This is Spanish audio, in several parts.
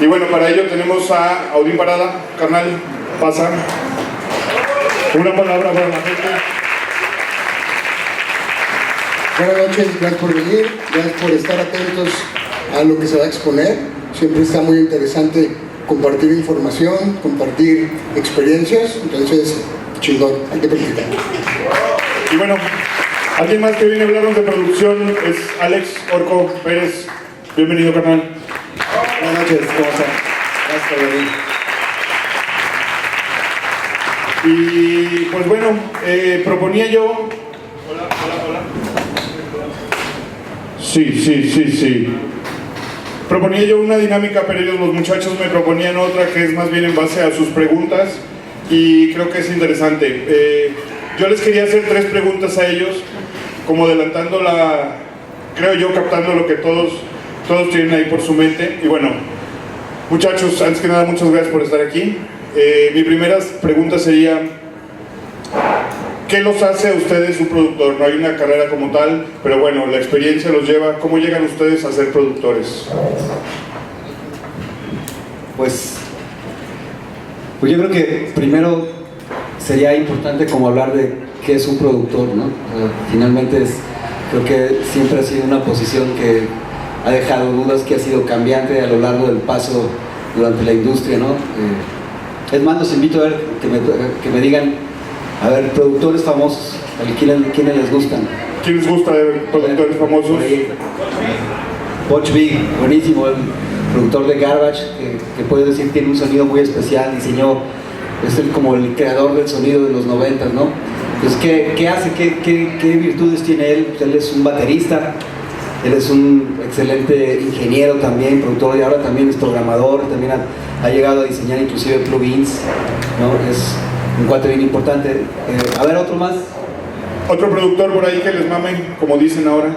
Y bueno, para ello tenemos a Audín Parada. Carnal, pasa. Una palabra para la gente. Buenas noches, gracias por venir, gracias por estar atentos a lo que se va a exponer. Siempre está muy interesante compartir información, compartir experiencias, entonces, chingón, hay que practicar. Y bueno, alguien más que viene a hablarnos de producción es Alex Orco Pérez. Bienvenido, carnal. Buenas noches, ¿cómo están? Gracias por venir. Y pues bueno, proponía yo... Hola. Sí. Proponía yo una dinámica, pero ellos, los muchachos, me proponían otra que es más bien en base a sus preguntas y creo que es interesante. Yo les quería hacer 3 preguntas a ellos, como adelantando creo yo, captando lo que todos tienen ahí por su mente. Y bueno, muchachos, antes que nada, muchas gracias por estar aquí. Mi primera pregunta sería, ¿qué los hace a ustedes un productor? No hay una carrera como tal, pero bueno, la experiencia los lleva. ¿Cómo llegan ustedes a ser productores? Pues yo creo que primero sería importante como hablar de qué es un productor, ¿no? Finalmente creo que siempre ha sido una posición que ha dejado dudas, que ha sido cambiante a lo largo del paso durante la industria, ¿no? Es más, los invito a ver que me digan, a ver, productores famosos, ¿quiénes les gustan? ¿Quién les gusta de productores famosos? Butch Vig, buenísimo, el productor de Garbage, que puedes decir tiene un sonido muy especial, es como el creador del sonido de los 90, ¿no? Entonces, ¿qué hace? ¿Qué virtudes tiene él? Pues él es un baterista, él es un excelente ingeniero también, productor, y ahora también es programador, también ha llegado a diseñar inclusive plugins, ¿no? Es un cuate bien importante. A ver, otro más. Otro productor por ahí que les mamen, como dicen ahora.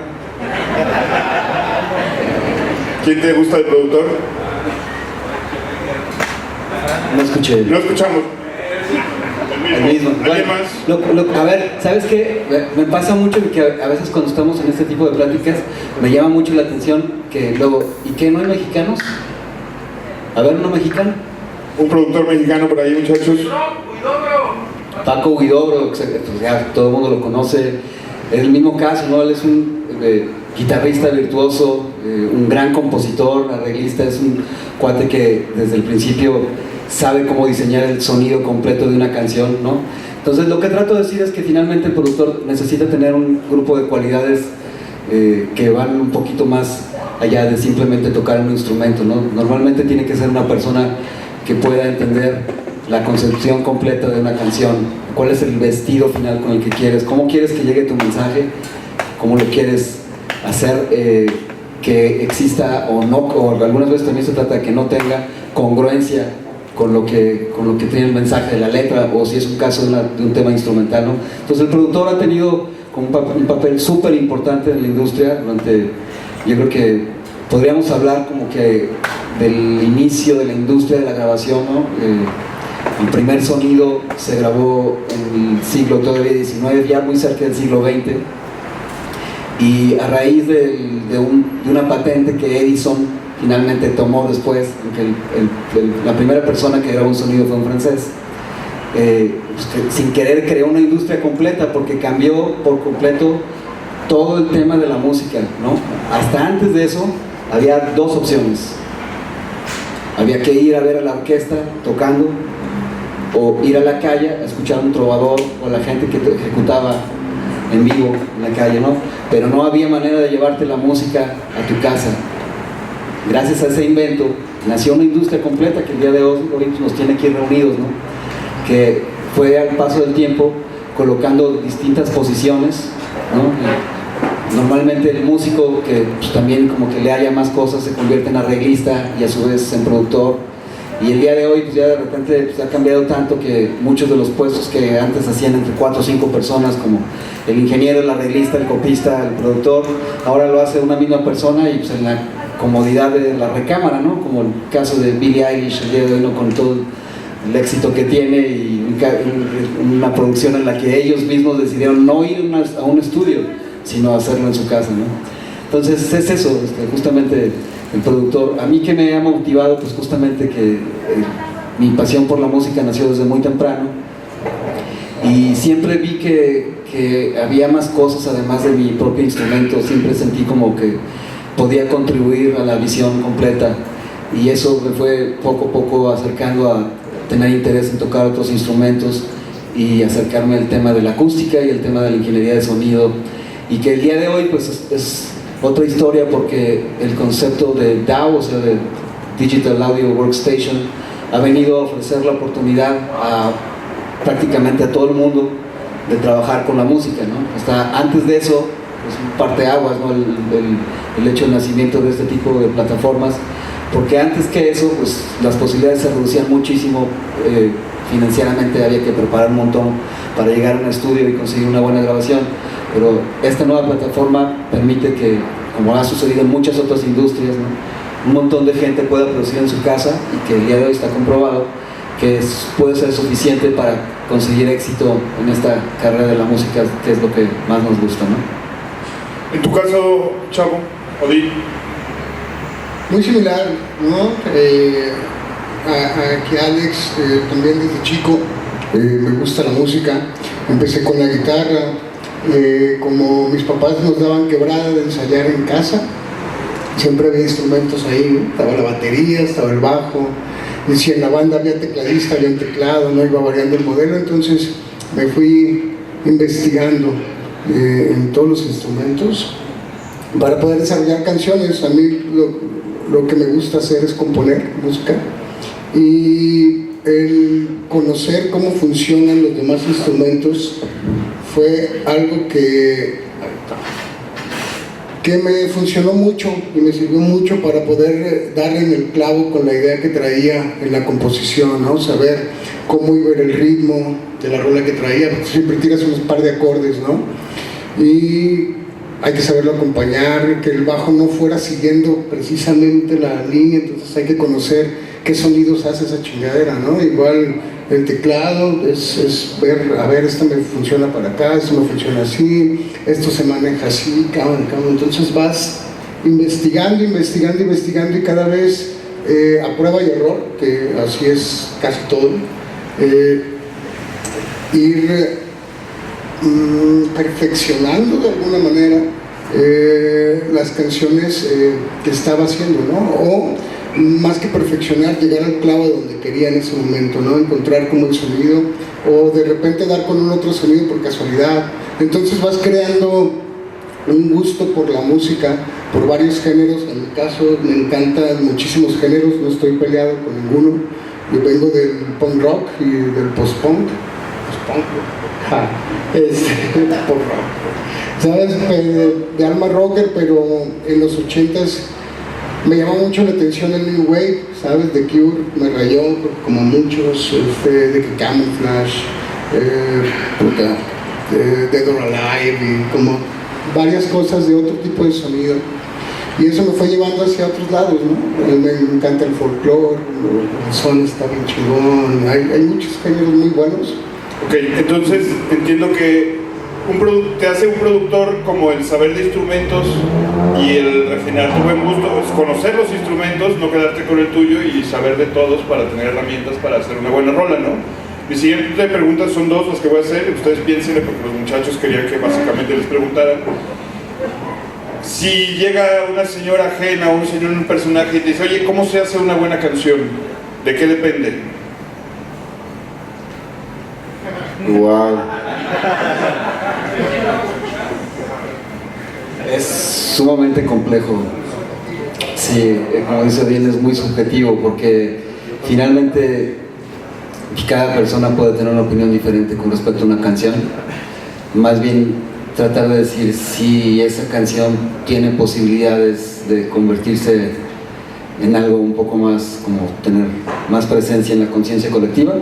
¿Quién te gusta de productor? No escuché. No escuchamos. El mismo. ¿Alguien más? A ver, ¿sabes qué? Me pasa mucho que a veces cuando estamos en este tipo de pláticas me llama mucho la atención que luego, ¿y qué, no hay mexicanos? A ver, ¿uno mexicano? Un productor mexicano por ahí, muchachos. Paco Huidobro, pues ya todo el mundo lo conoce. Es el mismo caso, ¿no? Él es un guitarrista virtuoso, un gran compositor, arreglista, es un cuate que desde el principio sabe cómo diseñar el sonido completo de una canción, ¿no? Entonces lo que trato de decir es que finalmente el productor necesita tener un grupo de cualidades que van un poquito más allá de simplemente tocar un instrumento, ¿no? Normalmente tiene que ser una persona que pueda entender la concepción completa de una canción, cuál es el vestido final con el que quieres, cómo quieres que llegue tu mensaje, cómo lo quieres hacer que exista o no, o algunas veces también se trata de que no tenga congruencia con lo que tiene el mensaje de la letra, o si es un caso de un tema instrumental, ¿no? Entonces el productor ha tenido como un papel súper importante en la industria durante, yo creo que podríamos hablar como que del inicio de la industria de la grabación, ¿no? El primer sonido se grabó en el siglo todavía XIX, ya muy cerca del siglo XX, y a raíz de una patente que Edison finalmente tomó después, que la primera persona que grabó un sonido fue un francés, pues que sin querer creó una industria completa porque cambió por completo todo el tema de la música, ¿no? Hasta antes de eso había 2 opciones: había que ir a ver a la orquesta tocando, o ir a la calle a escuchar a un trovador o a la gente que te ejecutaba en vivo en la calle, ¿no? Pero no había manera de llevarte la música a tu casa. Gracias a ese invento nació una industria completa que el día de hoy nos tiene aquí reunidos, ¿no? Que fue al paso del tiempo colocando distintas posiciones, ¿no? Normalmente el músico que pues, también como que le haya más cosas se convierte en arreglista y a su vez en productor, y el día de hoy pues ya de repente pues, ha cambiado tanto que muchos de los puestos que antes hacían entre 4 o 5 personas, como el ingeniero, el arreglista, el copista, el productor, ahora lo hace una misma persona y pues en la comodidad de la recámara, ¿no? Como el caso de Billie Eilish el día de hoy, ¿no? Con todo el éxito que tiene y una producción en la que ellos mismos decidieron no ir a un estudio, sino hacerlo en su casa, ¿no? Entonces es eso, justamente el productor. A mí que me ha motivado, pues justamente que mi pasión por la música nació desde muy temprano y siempre vi que había más cosas además de mi propio instrumento. Siempre sentí como que podía contribuir a la visión completa y eso me fue poco a poco acercando a tener interés en tocar otros instrumentos y acercarme al tema de la acústica y el tema de la ingeniería de sonido, y que el día de hoy pues es otra historia, porque el concepto de DAW, o sea de Digital Audio Workstation, ha venido a ofrecer la oportunidad a prácticamente a todo el mundo de trabajar con la música, ¿no? Hasta antes de eso, pues un parteaguas, ¿no? El hecho del nacimiento de este tipo de plataformas, porque antes que eso, pues las posibilidades se reducían muchísimo. Financieramente había que preparar un montón para llegar a un estudio y conseguir una buena grabación, pero esta nueva plataforma permite que, como ha sucedido en muchas otras industrias, ¿no?, un montón de gente pueda producir en su casa, y que el día de hoy está comprobado que puede ser suficiente para conseguir éxito en esta carrera de la música, que es lo que más nos gusta, ¿no? En tu caso, Chavo, Odín. Muy similar, ¿no? A que Alex, también desde chico me gusta la música. Empecé con la guitarra, como mis papás nos daban quebrada de ensayar en casa, siempre había instrumentos ahí, ¿no? Estaba la batería, estaba el bajo, y si en la banda había tecladista, había un teclado, no iba variando el modelo. Entonces me fui investigando en todos los instrumentos para poder desarrollar canciones. A mí lo que me gusta hacer es componer música, y el conocer cómo funcionan los demás instrumentos fue algo que me funcionó mucho y me sirvió mucho para poder darle en el clavo con la idea que traía en la composición, ¿no? Saber cómo iba el ritmo de la rola que traía, porque siempre tiras unos par de acordes, ¿no? Y hay que saberlo acompañar, que el bajo no fuera siguiendo precisamente la línea. Entonces hay que conocer qué sonidos hace esa chingadera, ¿no? Igual el teclado es ver, a ver, esto me funciona para acá, esto me funciona así, esto se maneja así, entonces vas investigando, y cada vez a prueba y error, que así es casi todo, ir perfeccionando de alguna manera las canciones que estaba haciendo, ¿no? O más que perfeccionar, llegar al clavo de donde quería en ese momento, ¿no? Encontrar como el sonido, o de repente dar con un otro sonido por casualidad. Entonces vas creando un gusto por la música, por varios géneros. En mi caso me encantan muchísimos géneros, no estoy peleado con ninguno. Yo vengo del punk rock y del post-punk. Pop rock, ¿sabes? De alma rocker, pero en los 80s me llamó mucho la atención el New Wave, ¿sabes? The Cure me rayó, como muchos, de Camouflage, Dead or Alive, y como varias cosas de otro tipo de sonido. Y eso me fue llevando hacia otros lados, ¿no? Me encanta el folclore, el son está bien chingón, hay muchos géneros muy buenos. Ok, entonces entiendo que te hace un productor como el saber de instrumentos y el refinar tu buen gusto, es conocer los instrumentos, no quedarte con el tuyo, y saber de todos para tener herramientas para hacer una buena rola, ¿no? Mis siguientes preguntas son dos las que voy a hacer, ustedes piénsenle, porque los muchachos querían que básicamente les preguntaran. Si llega una señora ajena o un señor, un personaje, y te dice, oye, ¿cómo se hace una buena canción? ¿De qué depende? Wow. Es sumamente complejo. Sí, como dice bien, es muy subjetivo, porque finalmente cada persona puede tener una opinión diferente con respecto a una canción. Más bien tratar de decir si esa canción tiene posibilidades de convertirse en algo un poco más, como tener más presencia en la conciencia colectiva.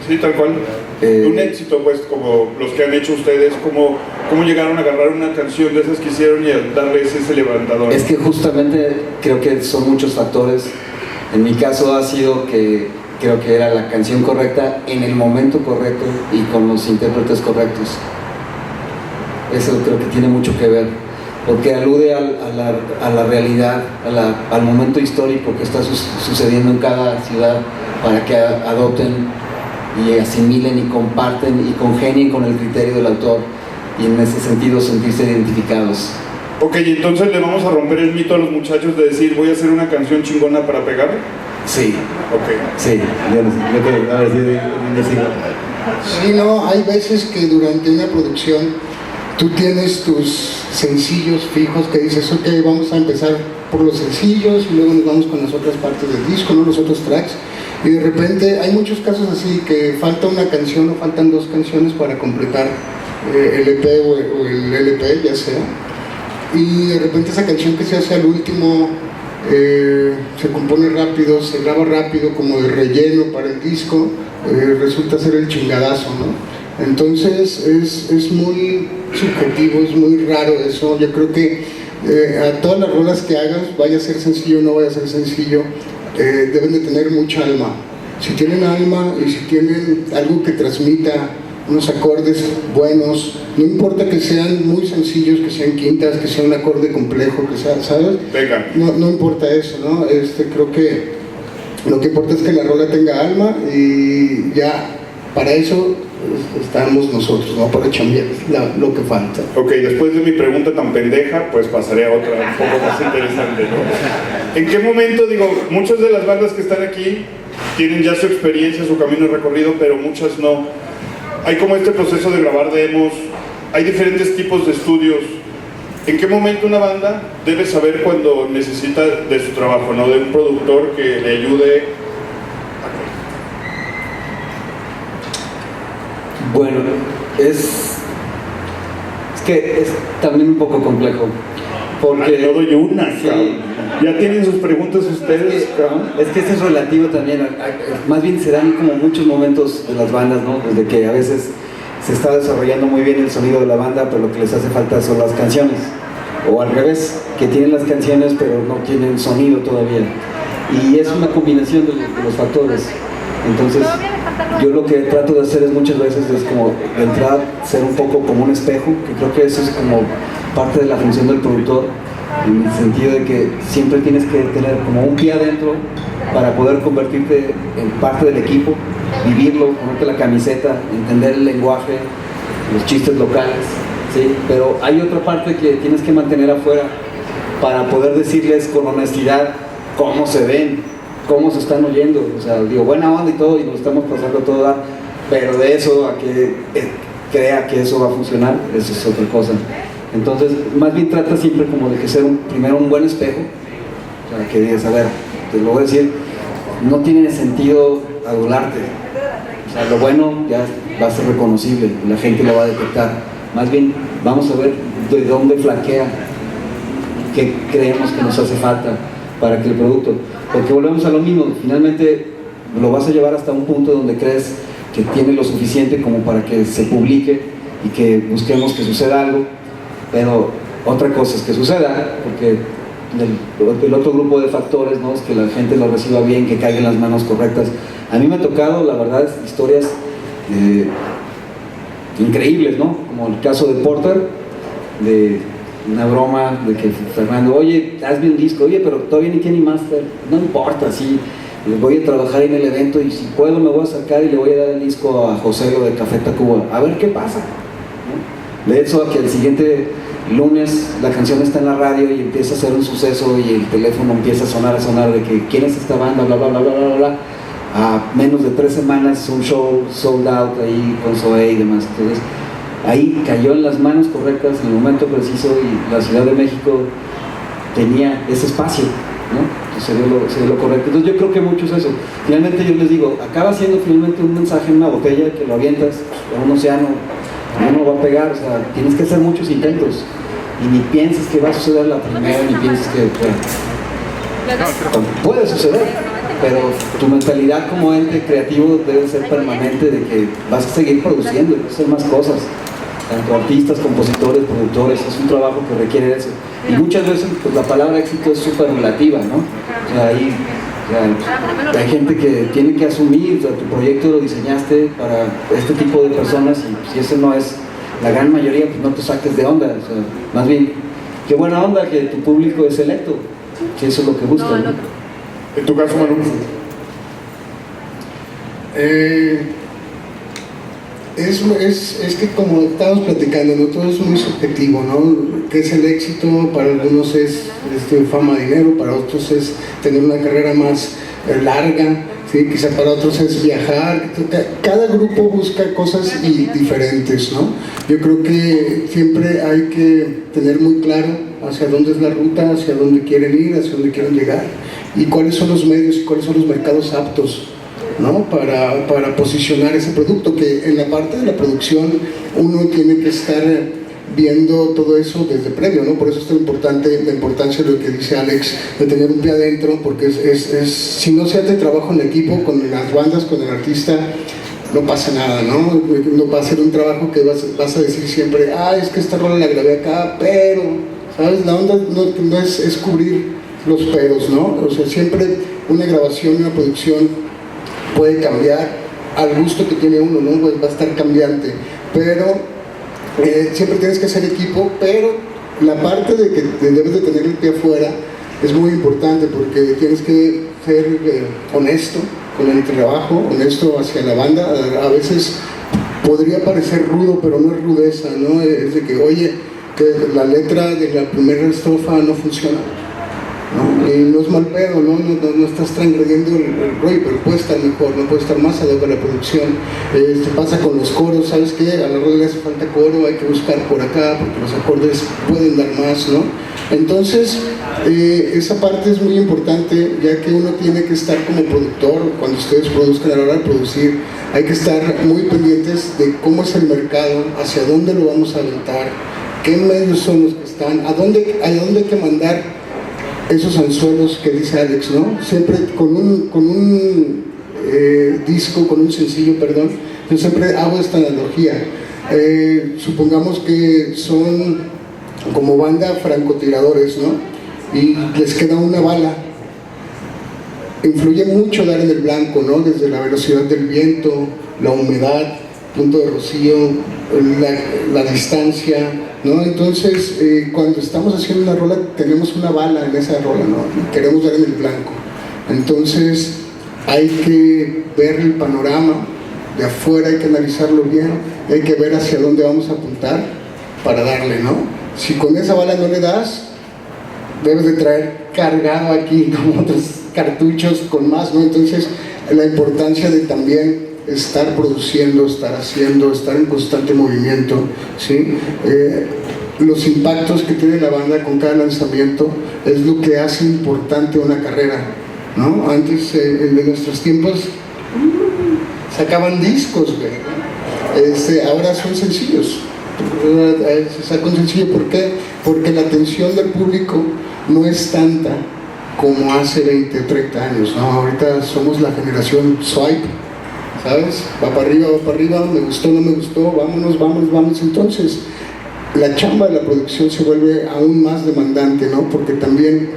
Sí, tal cual. Un éxito, pues, como los que han hecho ustedes, ¿cómo llegaron a agarrar una canción de esas que hicieron y a darles ese levantador? Es que justamente creo que son muchos factores. En mi caso ha sido que creo que era la canción correcta en el momento correcto y con los intérpretes correctos. Eso creo que tiene mucho que ver. porque alude a la realidad, al momento histórico que está sucediendo en cada ciudad, para que adopten y asimilen y comparten y congenien con el criterio del autor, y en ese sentido sentirse identificados. Ok, entonces le vamos a romper el mito a los muchachos de decir, voy a hacer una canción chingona para pegar. Sí. Ok. Sí, a ver si Sí, no, hay veces que durante una producción tú tienes tus sencillos fijos que dices, ok, vamos a empezar por los sencillos y luego nos vamos con las otras partes del disco, ¿no? Los otros tracks. Y de repente hay muchos casos así que falta una canción o faltan dos canciones para completar el EP o el LP, ya sea. Y de repente esa canción que se hace al último se compone rápido, se graba rápido como de relleno para el disco, resulta ser el chingadazo, ¿no? Entonces es muy subjetivo, es muy raro eso. Yo creo que a todas las rolas que hagas, vaya a ser sencillo o no vaya a ser sencillo, deben de tener mucha alma. Si tienen alma y si tienen algo que transmita unos acordes buenos, no importa que sean muy sencillos, que sean quintas, que sea un acorde complejo, que sea, ¿sabes? Venga. No importa eso, ¿no? Creo que lo que importa es que la rola tenga alma y ya para eso estamos nosotros, ¿no? Para chambear lo que falta. Ok, después de mi pregunta tan pendeja, pues pasaré a otra un poco más interesante, ¿no? ¿En qué momento, digo, muchas de las bandas que están aquí tienen ya su experiencia, su camino recorrido, pero muchas no? Hay como este proceso de grabar demos, hay diferentes tipos de estudios. ¿En qué momento una banda debe saber cuando necesita de su trabajo, ¿no? De un productor que le ayude? Bueno, es que es también un poco complejo, porque no doy una, sí. Ya tienen sus preguntas ustedes, cabrón. Es que esto es relativo también, más bien se dan como muchos momentos de las bandas, ¿no? Desde que a veces se está desarrollando muy bien el sonido de la banda, pero lo que les hace falta son las canciones, o al revés, que tienen las canciones pero no tienen sonido todavía, y es una combinación de los factores. Entonces yo lo que trato de hacer es muchas veces es como de entrada ser un poco como un espejo, que creo que eso es como parte de la función del productor, en el sentido de que siempre tienes que tener como un pie adentro para poder convertirte en parte del equipo, vivirlo, ponerte la camiseta, entender el lenguaje, los chistes locales, ¿sí? Pero hay otra parte que tienes que mantener afuera para poder decirles con honestidad cómo se ven, cómo se están oyendo. O sea, digo, buena onda y todo, y nos estamos pasando a todo dar, pero de eso a que crea que eso va a funcionar, eso es otra cosa. Entonces, más bien trata siempre como de que ser primero un buen espejo, o sea, que digas, a ver, te lo voy a decir, no tiene sentido adularte, o sea, lo bueno ya va a ser reconocible, la gente lo va a detectar. Más bien, vamos a ver de dónde flaquea, qué creemos que nos hace falta para que el producto, porque volvemos a lo mismo, finalmente lo vas a llevar hasta un punto donde crees que tiene lo suficiente como para que se publique y que busquemos que suceda algo. Pero otra cosa es que suceda, porque el otro grupo de factores, ¿no? Es que la gente lo reciba bien, que caiga en las manos correctas. A mí me ha tocado, la verdad, historias increíbles, ¿no? Como el caso de Porter, de una broma de que Fernando, oye, hazme un disco, oye, pero todavía ni tiene máster, no importa, sí, voy a trabajar en el evento y si puedo me voy a acercar y le voy a dar el disco a José lo de Café Tacuba, a ver qué pasa, ¿no? De eso a que el siguiente lunes la canción está en la radio y empieza a ser un suceso y el teléfono empieza a sonar de que quién es esta banda, bla bla bla bla bla bla, a menos de 3 semanas un show sold out ahí con Zoé y demás. Entonces ahí cayó en las manos correctas en el momento preciso y la Ciudad de México tenía ese espacio, ¿no? Entonces se dio lo correcto. Entonces yo creo que mucho es eso. Finalmente yo les digo, acaba siendo finalmente un mensaje en una botella que lo avientas a un océano, no va a pegar, o sea, tienes que hacer muchos intentos y ni pienses que va a suceder la primera, ni pienses que puede suceder, pero tu mentalidad como ente creativo debe ser permanente, de que vas a seguir produciendo, vas a hacer más cosas, tanto artistas, compositores, productores, es un trabajo que requiere eso, y muchas veces pues, la palabra éxito es súper relativa, ¿no? O sea, hay gente que tiene que asumir, o sea, tu proyecto lo diseñaste para este tipo de personas y si ese no es la gran mayoría, pues no te saques de onda, o sea, más bien qué buena onda que tu público es selecto, que eso es lo que buscan. No, el ¿no? otro. En tu caso, Manu. Es que como estábamos platicando, ¿no? Todo es muy subjetivo, ¿no? ¿Qué es el éxito? Para algunos es fama, dinero, para otros es tener una carrera más larga, ¿sí? Quizá para otros es viajar. Cada grupo busca cosas diferentes, ¿no? Yo creo que siempre hay que tener muy claro hacia dónde es la ruta, hacia dónde quieren ir, hacia dónde quieren llegar y cuáles son los medios y cuáles son los mercados aptos, ¿no? Para posicionar ese producto, que en la parte de la producción uno tiene que estar viendo todo eso desde previo, ¿no? Por eso es tan importante la importancia de lo que dice Alex, de tener un pie adentro, porque si no se hace trabajo en equipo con las bandas, con el artista, no pasa nada, ¿no? No va a ser un trabajo que vas a decir siempre, es que esta rola la grabé acá, pero, ¿sabes? La onda no es cubrir los peros, ¿no? O sea, siempre una grabación, una producción puede cambiar al gusto que tiene uno, ¿no? Pues va a estar cambiante, pero siempre tienes que hacer equipo, pero la parte de que debes de tener el pie afuera es muy importante, porque tienes que ser honesto con el trabajo, honesto hacia la banda. A veces podría parecer rudo, pero no es rudeza, ¿no? Es de que, oye, que la letra de la primera estrofa no funciona, ¿no? Y no es mal pedo, no estás transgrediendo el rollo, pero puede estar mejor, no puede estar más adecuado a la producción. Pasa con los coros, ¿sabes qué? A la rola le hace falta coro, hay que buscar por acá porque los acordes pueden dar más, ¿no? Entonces esa parte es muy importante, ya que uno tiene que estar como productor. Cuando ustedes produzcan, a la hora de producir, hay que estar muy pendientes de cómo es el mercado, hacia dónde lo vamos a aventar, qué medios son los que están, a dónde hay que mandar esos anzuelos que dice Alex, ¿no? Siempre con un disco, con un sencillo, perdón, yo siempre hago esta analogía. Supongamos que son como banda francotiradores, ¿no? Y les queda una bala. Influye mucho dar en el blanco, ¿no? Desde la velocidad del viento, la humedad, punto de rocío, la distancia, ¿no? Entonces, cuando estamos haciendo una rola, tenemos una bala en esa rola, ¿no? Queremos dar en el blanco. Entonces, hay que ver el panorama de afuera, hay que analizarlo bien, hay que ver hacia dónde vamos a apuntar para darle, ¿no? Si con esa bala no le das, debes de traer cargado aquí como otros cartuchos con más, ¿no? Entonces, la importancia de también estar produciendo, estar haciendo, estar en constante movimiento, ¿sí? Los impactos que tiene la banda con cada lanzamiento es lo que hace importante una carrera, ¿no? Antes, en nuestros tiempos, sacaban discos, güey. Ahora son sencillos. Se saca un sencillo, ¿por qué? Porque la atención del público no es tanta como hace 20 o 30 años, ¿no? Ahorita somos la generación swipe, ¿sabes? Va para arriba, me gustó, no me gustó, vámonos. Entonces, la chamba de la producción se vuelve aún más demandante, ¿no? Porque también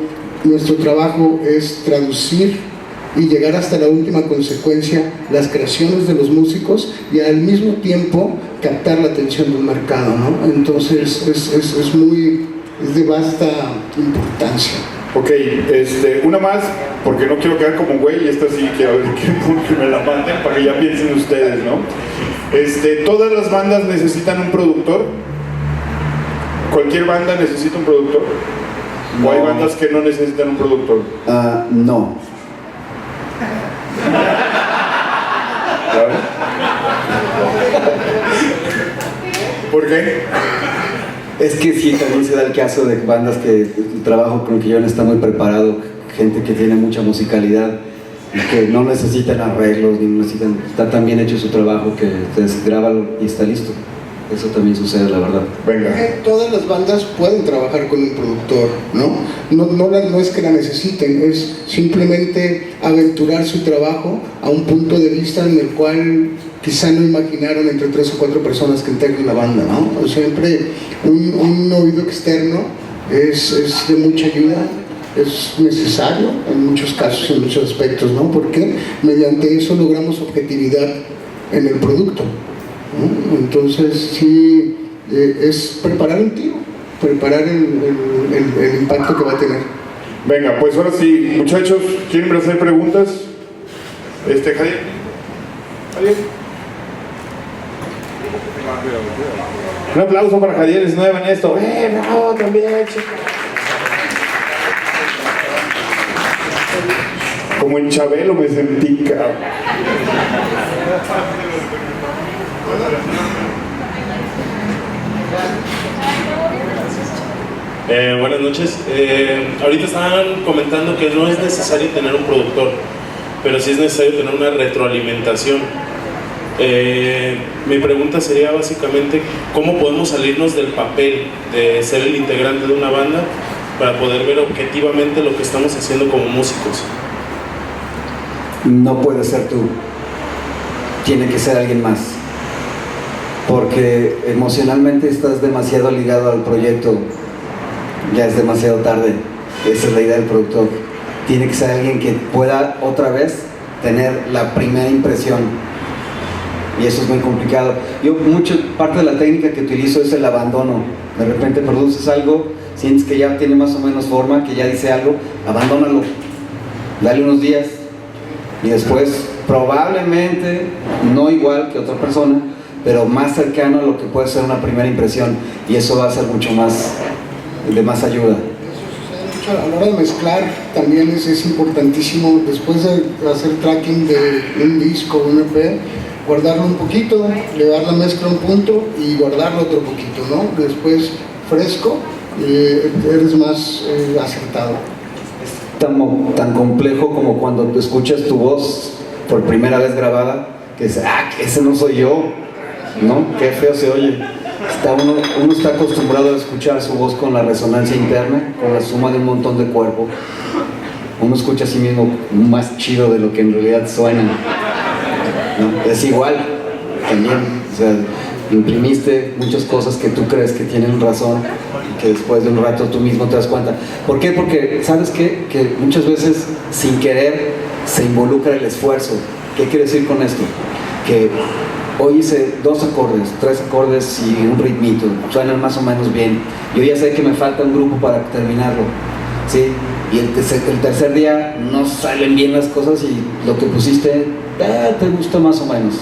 nuestro trabajo es traducir y llegar hasta la última consecuencia, las creaciones de los músicos, y al mismo tiempo captar la atención del mercado, ¿no? Entonces, es de vasta importancia. Ok, una más, porque no quiero quedar como güey, y esta sí quiero ver que me la manden para que ya piensen ustedes, ¿no? ¿Todas las bandas necesitan un productor? ¿Cualquier banda necesita un productor? ¿O hay bandas que no necesitan un productor? No. ¿Claro? ¿Por qué? Es que sí, también se da el caso de bandas que el trabajo con el que yo no está muy preparado, gente que tiene mucha musicalidad y que no necesitan arreglos, ni necesitan, está tan bien hecho su trabajo que ustedes graban y está listo. Eso también sucede, la verdad. Venga. Todas las bandas pueden trabajar con un productor, ¿no? No es que la necesiten, es simplemente aventurar su trabajo a un punto de vista en el cual quizá no imaginaron entre 3 o 4 personas que integran la banda, ¿no? O siempre un oído externo es de mucha ayuda, es necesario en muchos casos, en muchos aspectos, ¿no? Porque mediante eso logramos objetividad en el producto, ¿no? Entonces sí, es preparar un tiro, preparar el impacto que va a tener. Venga, pues ahora sí, muchachos, ¿quieren hacer preguntas? Javier. Un aplauso para Javier, es nuevo en esto. Bravo, también, chico. Como en Chabelo me sentí, cabrón. Buenas noches. Ahorita estaban comentando que no es necesario tener un productor, pero sí es necesario tener una retroalimentación. Mi pregunta sería básicamente ¿cómo podemos salirnos del papel de ser el integrante de una banda para poder ver objetivamente lo que estamos haciendo como músicos? No puede ser tú, tiene que ser alguien más, porque emocionalmente estás demasiado ligado al proyecto, ya es demasiado tarde. Esa es la idea del productor. Tiene que ser alguien que pueda otra vez tener la primera impresión, y eso es muy complicado. Parte de la técnica que utilizo es el abandono. De repente produces algo, sientes que ya tiene más o menos forma, que ya dice algo, abandónalo, dale unos días, y después probablemente no igual que otra persona, pero más cercano a lo que puede ser una primera impresión, y eso va a ser mucho más de más ayuda. A la hora de mezclar también es importantísimo, después de hacer tracking de un disco o un EP, guardarlo un poquito, llevar la mezcla a un punto y guardarlo otro poquito, ¿no? Después fresco, eres más acertado. Tan complejo como cuando tú escuchas tu voz por primera vez grabada, que dices, ese no soy yo, ¿no? Qué feo se oye. Uno está acostumbrado a escuchar su voz con la resonancia interna, con la suma de un montón de cuerpo. Uno escucha a sí mismo más chido de lo que en realidad suena, ¿no? Es igual, también, o sea, imprimiste muchas cosas que tú crees que tienen razón y que después de un rato tú mismo te das cuenta. ¿Por qué? Porque, ¿sabes qué? Que muchas veces, sin querer, se involucra el esfuerzo. ¿Qué quiero decir con esto? Que hoy hice 2 acordes, 3 acordes y un ritmito, suenan más o menos bien. Yo ya sé que me falta un grupo para terminarlo, ¿sí? Y el tercer día no salen bien las cosas y lo que pusiste te gusta más o menos.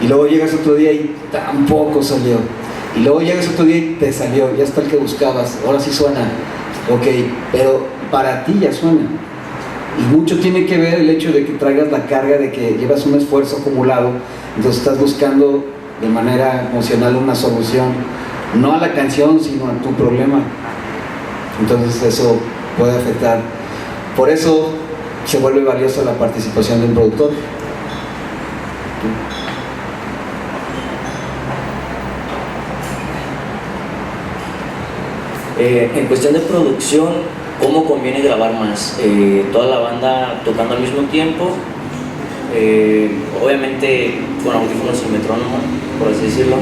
Y luego llegas otro día y tampoco salió. Y luego llegas otro día y te salió, ya está el que buscabas, ahora sí suena. Ok, pero para ti ya suena. Y mucho tiene que ver el hecho de que traigas la carga de que llevas un esfuerzo acumulado, entonces estás buscando de manera emocional una solución, no a la canción, sino a tu problema. Entonces eso puede afectar. Por eso se vuelve valiosa la participación de un productor. En cuestión de producción, ¿cómo conviene grabar más? ¿Toda la banda tocando al mismo tiempo? Obviamente con audífonos y metrónomo, por así decirlo,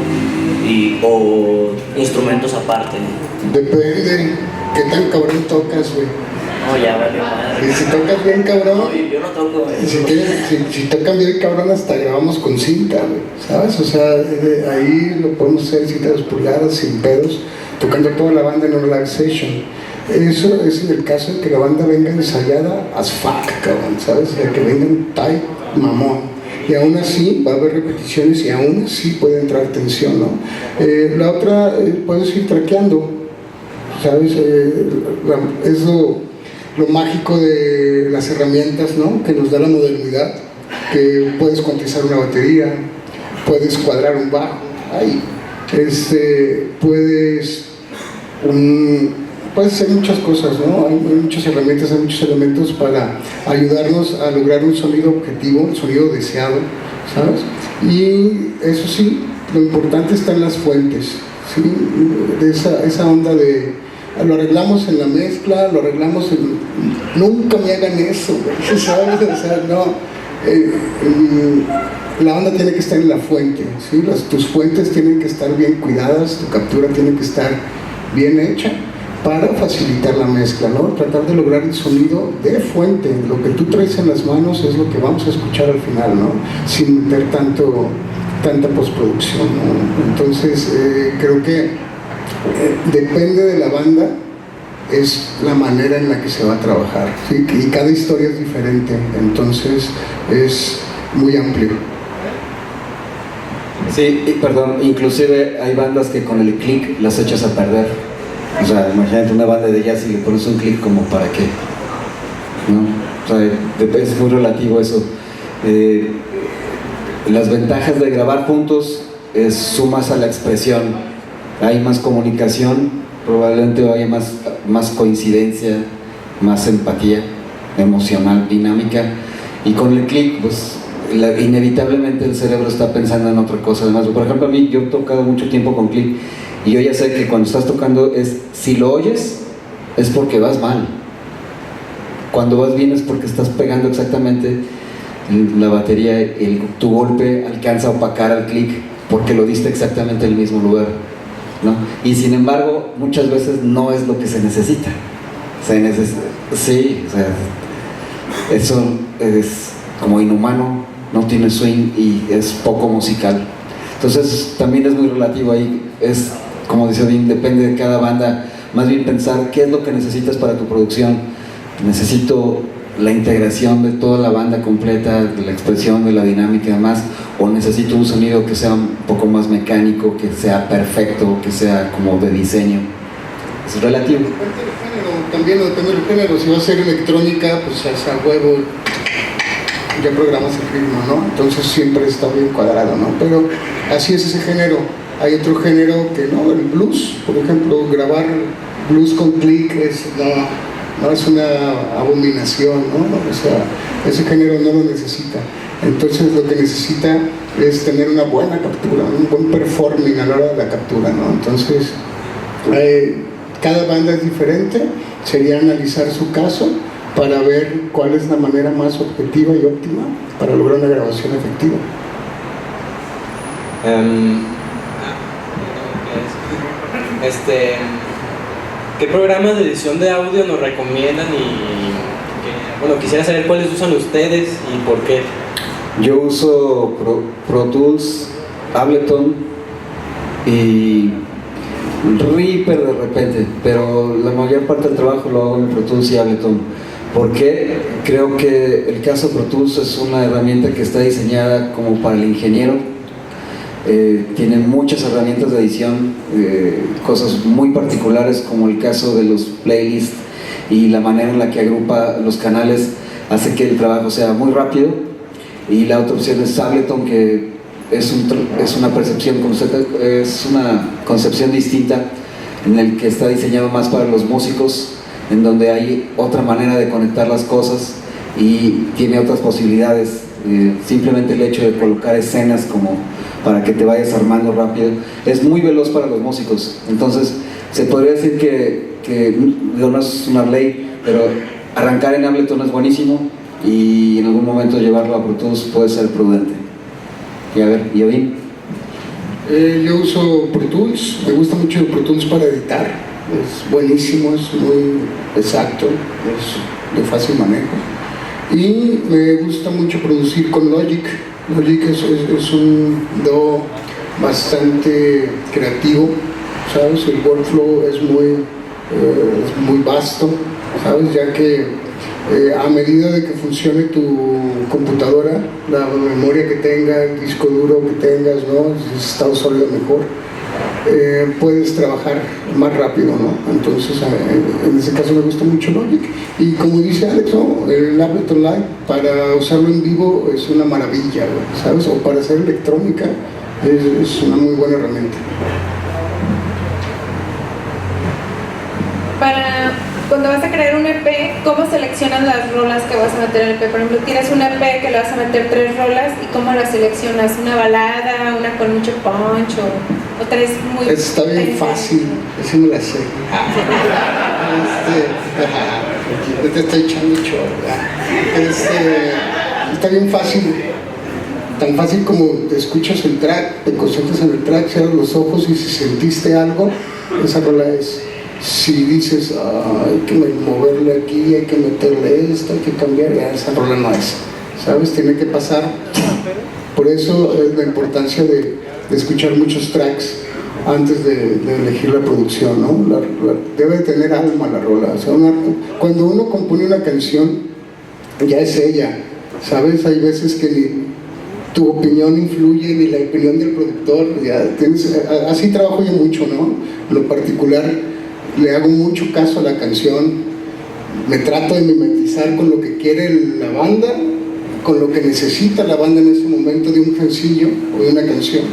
o instrumentos aparte. Depende qué tan cabrón tocas, güey. No, ya valió madre. Y si tocas bien cabrón, No, yo no toco. si tocan bien cabrón, hasta grabamos con cinta, güey, ¿sabes? O sea, ahí lo podemos hacer en cinta de 2 pulgadas, sin pedos, tocando toda la banda en un live session. Eso es en el caso de que la banda venga ensayada as fuck, cabrón, ¿sabes? De que vengan tight, mamón. Y aún así va a haber repeticiones y aún así puede entrar tensión, ¿no? La otra, puedes ir traqueando, ¿sabes? Es lo mágico de las herramientas, ¿no? Que nos da la modernidad, que puedes cuantizar una batería, puedes cuadrar un bajo, ahí, puedes hacer muchas cosas, ¿no? Hay muchas herramientas, hay muchos elementos para ayudarnos a lograr un sonido objetivo, un sonido deseado, ¿sabes? Y eso sí, lo importante está en las fuentes, ¿sí? De esa onda de lo arreglamos en la mezcla, lo arreglamos en... Nunca me hagan eso, güey, ¿sabes? O sea, no. La onda tiene que estar en la fuente, ¿sí? Tus fuentes tienen que estar bien cuidadas, tu captura tiene que estar bien hecha para facilitar la mezcla, ¿no? Tratar de lograr el sonido de fuente. Lo que tú traes en las manos es lo que vamos a escuchar al final, ¿no? Sin meter tanta postproducción, ¿no? Entonces, creo que depende de la banda, es la manera en la que se va a trabajar, ¿sí? Y cada historia es diferente, entonces es muy amplio. Sí, y perdón, inclusive hay bandas que con el click las echas a perder. O sea, imagínate una banda de jazz y le pones un click como para qué, ¿no? O sea, es muy relativo eso. Las ventajas de grabar juntos es sumas a la expresión, hay más comunicación, probablemente haya más coincidencia, más empatía emocional, dinámica, y con el click pues inevitablemente el cerebro está pensando en otra cosa. Además, por ejemplo, a mí, yo he tocado mucho tiempo con click y yo ya sé que cuando estás tocando si lo oyes es porque vas mal, cuando vas bien es porque estás pegando exactamente la batería, tu golpe alcanza a opacar al click porque lo diste exactamente en el mismo lugar, ¿no? Y sin embargo muchas veces no es lo que se necesita. Sí, o sea, eso es como inhumano, no tiene swing y es poco musical. Entonces también es muy relativo ahí, es como dice Odín, depende de cada banda, más bien pensar qué es lo que necesitas para tu producción. Necesito la integración de toda la banda completa, de la expresión, de la dinámica y demás, o necesito un sonido que sea un poco más mecánico, que sea perfecto, que sea como de diseño. Es relativo. Depende del género, también depende del género. Si va a ser electrónica, pues a huevo ya programas el ritmo, ¿no? Entonces siempre está bien cuadrado, ¿no? Pero así es ese género. Hay otro género que no, el blues, por ejemplo, grabar blues con click no es una abominación, ¿no? O sea, ese género no lo necesita. Entonces lo que necesita es tener una buena captura, un buen performing a la hora de la captura, ¿no? Entonces, cada banda es diferente, sería analizar su caso para ver cuál es la manera más objetiva y óptima para lograr una grabación efectiva. ¿Qué programas de edición de audio nos recomiendan? Bueno, quisiera saber cuáles usan ustedes y por qué. Yo uso Pro Tools, Ableton y Reaper de repente, pero la mayor parte del trabajo lo hago en Pro Tools y Ableton. ¿Por qué? Creo que el caso Pro Tools es una herramienta que está diseñada como para el ingeniero. Tiene muchas herramientas de edición, cosas muy particulares como el caso de los playlists y la manera en la que agrupa los canales hace que el trabajo sea muy rápido. Y la otra opción es Ableton, que es una concepción distinta en el que está diseñado más para los músicos, en donde hay otra manera de conectar las cosas y tiene otras posibilidades. Simplemente el hecho de colocar escenas como para que te vayas armando rápido es muy veloz para los músicos. Entonces se podría decir que no es una ley, pero arrancar en Ableton es buenísimo y en algún momento llevarlo a Pro Tools puede ser prudente. Y a ver, ¿Yodin? Yo uso Pro Tools, me gusta mucho Pro Tools para editar, es buenísimo, es muy exacto, es de fácil manejo. Y me gusta mucho producir con Logic. Logic es un DAW bastante creativo, ¿sabes? El workflow es muy vasto, ¿sabes? Ya que a medida de que funcione tu computadora, la memoria que tenga, el disco duro que tengas, ¿no? Si es estado sólido mejor, puedes trabajar más rápido, ¿no? Entonces en ese caso me gusta mucho Logic. Y como dice Alex, ¿no? El Ableton Live para usarlo en vivo es una maravilla, ¿sabes? O para hacer electrónica es una muy buena herramienta. Para cuando vas a crear un EP, ¿cómo seleccionas las rolas que vas a meter en el EP? Por ejemplo, tienes un EP que le vas a meter 3 rolas, ¿y cómo las seleccionas? ¿Una balada, una con mucho punch o 3 muy...? Está bien fácil, así me la sé. Te estoy echando chorro. Está bien fácil, tan fácil como te escuchas el track, te concentras en el track, cierras los ojos y si sentiste algo, esa rola es. Si dices, hay que moverle aquí, hay que meterle esto, hay que cambiar, ya esa rola no es, ¿sabes? Tiene que pasar. Por eso es la importancia de escuchar muchos tracks antes de elegir la producción, ¿no? Debe tener alma la rola. O sea, cuando uno compone una canción, ya es ella, ¿sabes? Hay veces que ni tu opinión influye ni la opinión del productor. Así trabajo yo mucho, ¿no? En lo particular, le hago mucho caso a la canción, me trato de mimetizar con lo que quiere la banda, con lo que necesita la banda en ese momento de un sencillo o de una canción,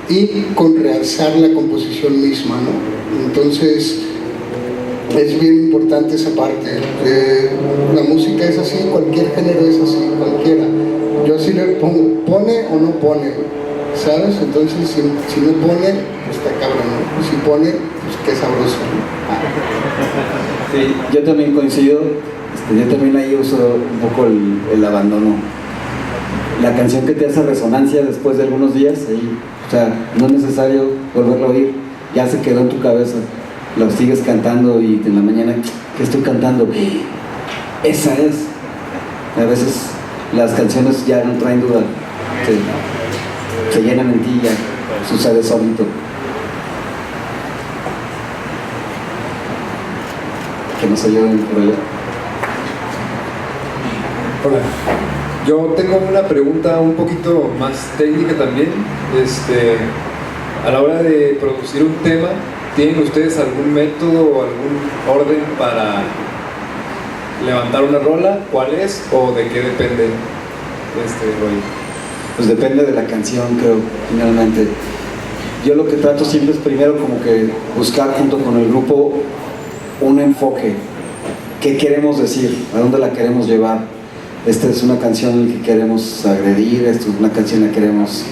y con realzar la composición misma, ¿no? Entonces es bien importante esa parte. La música es así, cualquier género es así, cualquiera. Yo así le pongo, pone o no pone, ¿sabes? Entonces si no pone, pues está cabrón, ¿no? Si pone, pues qué sabroso, ¿no? Sí, yo también coincido. Yo también ahí uso un poco el abandono. La canción que te hace resonancia después de algunos días, ahí, o sea, no es necesario volverlo a oír, ya se quedó en tu cabeza, lo sigues cantando y en la mañana, ¿qué estoy cantando? Esa es. A veces las canciones ya no traen duda, se llenan en ti, ya sucede solito. Que no se lleven por allá. Hola, yo tengo una pregunta un poquito más técnica también. A la hora de producir un tema, ¿tienen ustedes algún método o algún orden para levantar una rola? ¿Cuál es o de qué depende este rollo? Pues depende de la canción, creo, finalmente. Yo lo que trato siempre es primero como que buscar junto con el grupo un enfoque. ¿Qué queremos decir? ¿A dónde la queremos llevar? Esta es una canción en la que queremos agredir, esta es una canción en la que queremos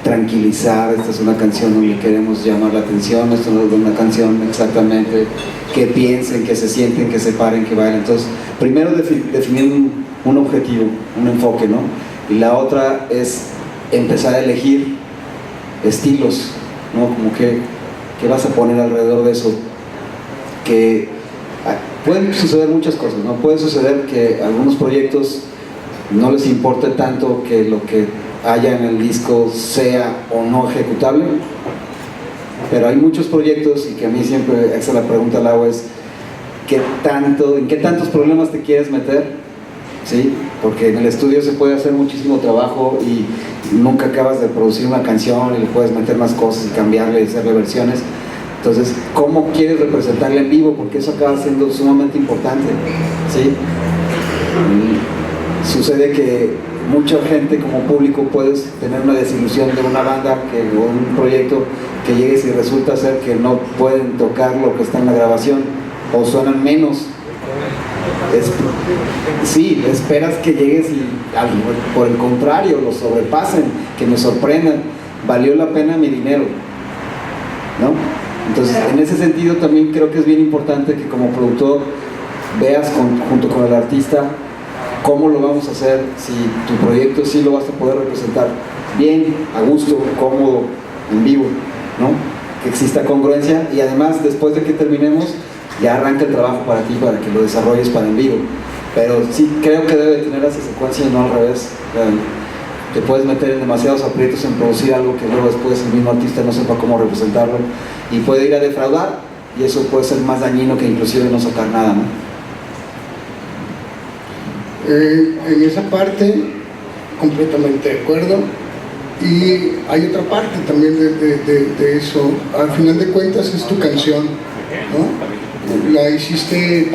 tranquilizar, esta es una canción en la que queremos llamar la atención, esta no es una canción exactamente que piensen, que se sienten, que se paren, que bailen. Entonces, primero definir un objetivo, un enfoque, ¿no? Y la otra es empezar a elegir estilos, ¿no? Como que vas a poner alrededor de eso. Que pueden suceder muchas cosas, ¿no? Puede suceder que a algunos proyectos no les importe tanto que lo que haya en el disco sea o no ejecutable, pero hay muchos proyectos, y que a mí siempre esa la pregunta la hago, es ¿en qué tantos problemas te quieres meter? ¿Sí? Porque en el estudio se puede hacer muchísimo trabajo y nunca acabas de producir una canción y le puedes meter más cosas y cambiarle y hacerle versiones. Entonces, ¿cómo quieres representarla en vivo? Porque eso acaba siendo sumamente importante, ¿sí? Sucede que mucha gente como público puedes tener una desilusión de una banda o un proyecto que llegues y resulta ser que no pueden tocar lo que está en la grabación o suenan menos. Sí, esperas que llegues y por el contrario lo sobrepasen, que me sorprendan, valió la pena mi dinero, ¿no? Entonces, en ese sentido también creo que es bien importante que como productor veas junto con el artista cómo lo vamos a hacer, si tu proyecto sí lo vas a poder representar bien, a gusto, cómodo, en vivo, ¿no? Que exista congruencia y además después de que terminemos ya arranca el trabajo para ti, para que lo desarrolles para en vivo. Pero sí creo que debe tener esa secuencia y no al revés. Te puedes meter en demasiados aprietos en producir algo que luego después el mismo artista no sepa cómo representarlo y puede ir a defraudar, y eso puede ser más dañino que inclusive no sacar nada, ¿no? En esa parte completamente de acuerdo, y hay otra parte también de eso. Al final de cuentas es tu canción, ¿no? La hiciste,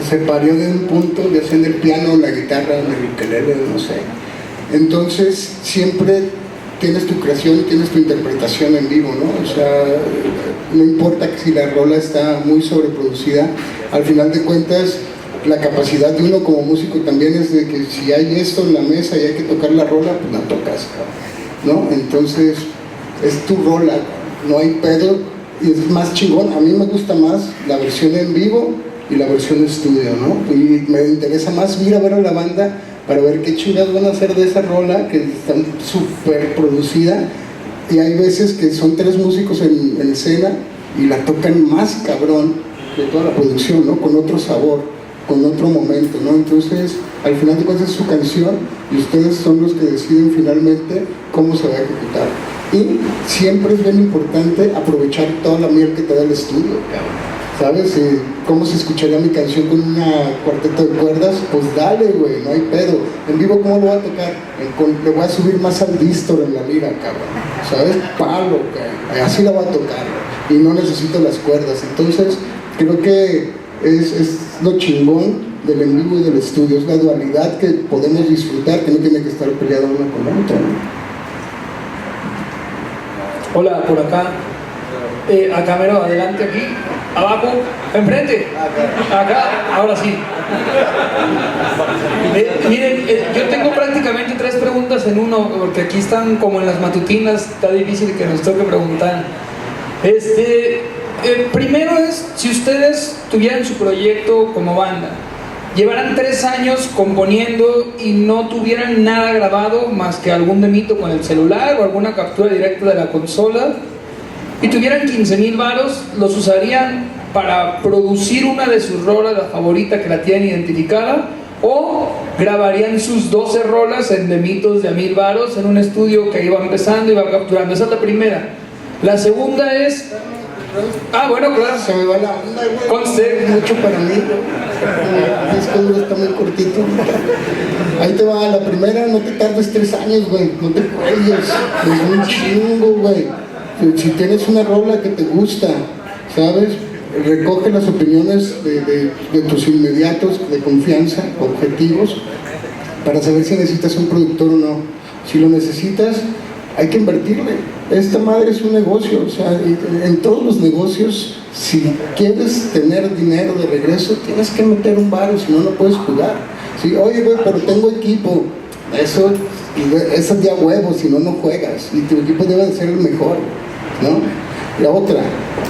se parió de un punto, ya sea en el piano, la guitarra, en el ukelele, no sé. Entonces siempre tienes tu creación, tienes tu interpretación en vivo, ¿no? O sea, no importa que si la rola está muy sobreproducida, al final de cuentas la capacidad de uno como músico también es de que si hay esto en la mesa y hay que tocar la rola, pues la tocas, ¿no? Entonces es tu rola, no hay pedo, y es más chingón. A mí me gusta más la versión en vivo y la versión estudio, ¿no? Y me interesa más ir a ver a la banda para ver qué chingados van a hacer de esa rola que está súper producida, y hay veces que son 3 músicos en escena y la tocan más cabrón que toda la producción, ¿no? Con otro sabor, con otro momento, ¿no? Entonces, al final de cuentas es su canción y ustedes son los que deciden finalmente cómo se va a ejecutar. Y siempre es bien importante aprovechar toda la miel que te da el estudio, cabrón. ¿Sabes? ¿Cómo se escucharía mi canción con una cuarteto de cuerdas? Pues dale, güey, no hay pedo. En vivo, ¿cómo lo voy a tocar? Le voy a subir más al distor en la lira, cabrón. ¿Sabes? Palo, cabrón. Así la voy a tocar. Y no necesito las cuerdas. Entonces, creo que es lo chingón del en vivo y del estudio. Es la dualidad que podemos disfrutar, que no tiene que estar peleada una con la otra, ¿no? Hola, por acá. Acá mero, adelante, aquí, abajo, enfrente, acá, ahora sí. Miren, yo tengo prácticamente 3 preguntas en uno, porque aquí están como en las matutinas, está difícil que nos toque preguntar. Primero es, si ustedes tuvieran su proyecto como banda, llevaran 3 años componiendo y no tuvieran nada grabado más que algún demito con el celular o alguna captura directa de la consola, y tuvieran 15,000 varos, los usarían para producir una de sus rolas, la favorita que la tienen identificada, o grabarían sus 12 rolas en demitos de a 1,000 varos en un estudio que iba empezando y iba capturando. Esa es la primera. La segunda es... bueno, claro. Se me va la onda, güey. Conste. Mucho para mí. El disco duro está muy cortito. Ahí te va. La primera, no te tardes 3 años, güey. No te cuelgues. Es un chingo, güey. Si tienes una rola que te gusta, ¿sabes? Recoge las opiniones de tus inmediatos de confianza, objetivos, para saber si necesitas un productor o no. Si lo necesitas, hay que invertirle. Esta madre es un negocio, o sea, en todos los negocios, si quieres tener dinero de regreso, tienes que meter un varo, si no, no puedes jugar. Sí, oye, güey, pero tengo equipo. Eso es de a huevo, si no, no juegas. Y tu equipo debe de ser el mejor, ¿no? La otra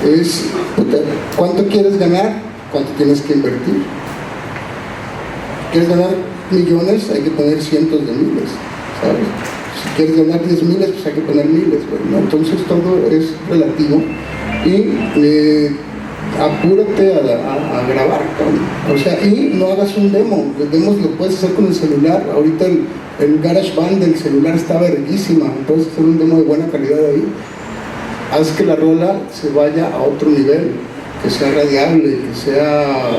es, puta, ¿cuánto quieres ganar? ¿Cuánto tienes que invertir? ¿Quieres ganar millones? Hay que poner cientos de miles, ¿sabes? Si quieres ganar 10,000, pues hay que poner miles, ¿no? Entonces todo es relativo. Y apúrate a grabar, ¿no? O sea, y no hagas un demo. Los demos lo puedes hacer con el celular. Ahorita el GarageBand del celular está verguísima. Puedes hacer un demo de buena calidad ahí. Haz que la rola se vaya a otro nivel, que sea radiable, que sea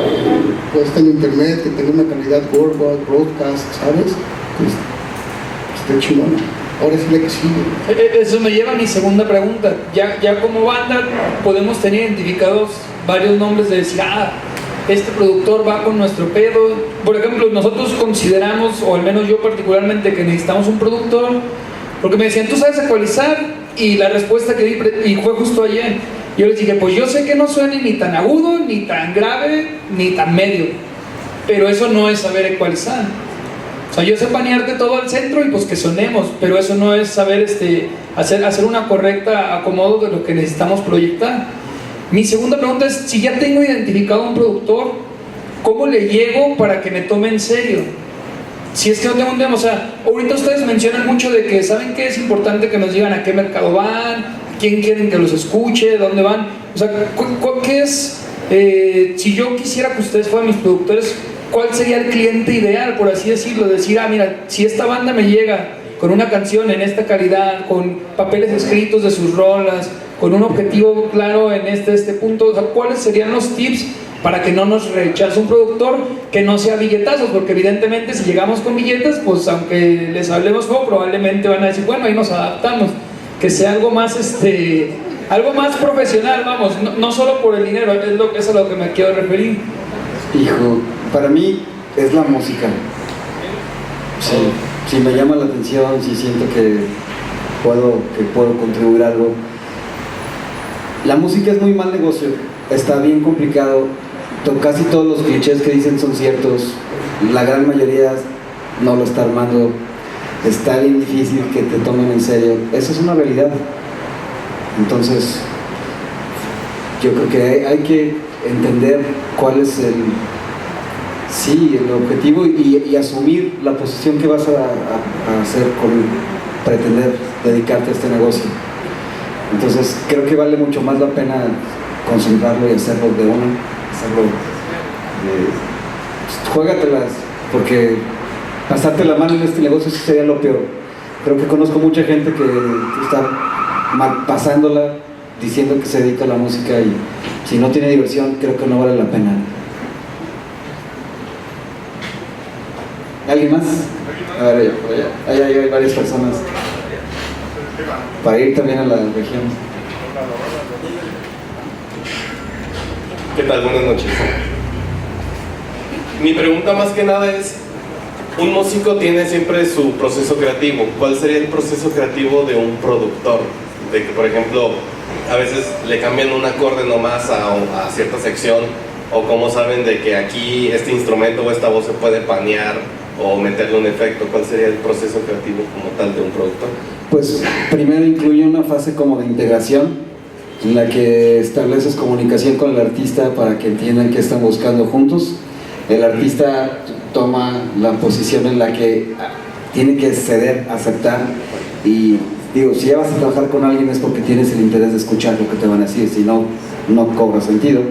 puesta en internet, que tenga una calidad broadcast, ¿sabes? Pues, esté chingona. Ahora sí la que sigue. Eso me lleva a mi segunda pregunta. Ya como banda podemos tener identificados varios nombres de decir, este productor va con nuestro pedo. Por ejemplo, nosotros consideramos, o al menos yo particularmente, que necesitamos un productor, porque me decían, ¿tú sabes ecualizar? Y la respuesta que di, y fue justo ayer, yo les dije, pues yo sé que no suene ni tan agudo, ni tan grave, ni tan medio, pero eso no es saber ecualizar. O sea, yo sé panearte todo al centro y pues que sonemos, pero eso no es saber hacer una correcta acomodo de lo que necesitamos proyectar. Mi segunda pregunta es, si ya tengo identificado un productor, ¿cómo le llego para que me tome en serio? Si es que no tengo un demo, o sea, ahorita ustedes mencionan mucho de que saben que es importante que nos digan a qué mercado van, quién quieren que los escuche, dónde van. O sea, ¿qué es? Si yo quisiera que ustedes fueran mis productores, ¿cuál sería el cliente ideal, por así decirlo? Decir, mira, si esta banda me llega con una canción en esta calidad, con papeles escritos de sus rolas, con un objetivo claro en este punto, o sea, ¿cuáles serían los tips para que no nos rechace un productor que no sea billetazos? Porque evidentemente si llegamos con billetes, pues aunque les hablemos poco, probablemente van a decir, bueno, ahí nos adaptamos. Que sea algo más algo más profesional, vamos, no solo por el dinero, es a lo que me quiero referir. Hijo, para mí es la música. Si me llama la atención, si siento que puedo contribuir algo. La música es muy mal negocio, está bien complicado. Casi todos los clichés que dicen son ciertos, la gran mayoría no lo está armando. Está bien difícil que te tomen en serio. Eso es una realidad. Entonces, yo creo que hay que entender cuál es el objetivo y asumir la posición que vas a hacer con pretender dedicarte a este negocio. Entonces, creo que vale mucho más la pena concentrarlo y hacerlo de uno, juégatelas, porque pasarte la mano en este negocio sí sería lo peor. Creo que conozco mucha gente que está pasándola, diciendo que se dedica a la música, y si no tiene diversión, creo que no vale la pena. ¿Alguien más? A ver, allá hay varias personas para ir también a la región. ¿Qué tal? Buenas noches. Mi pregunta más que nada es, un músico tiene siempre su proceso creativo. ¿Cuál sería el proceso creativo de un productor? De que, por ejemplo, a veces le cambian un acorde nomás a cierta sección, o cómo saben de que aquí este instrumento o esta voz se puede panear o meterle un efecto. ¿Cuál sería el proceso creativo como tal de un productor? Pues primero incluye una fase como de integración, en la que estableces comunicación con el artista para que entiendan qué están buscando juntos. El artista toma la posición en la que tiene que ceder, aceptar, y digo, si ya vas a trabajar con alguien es porque tienes el interés de escuchar lo que te van a decir, si no, no cobra sentido.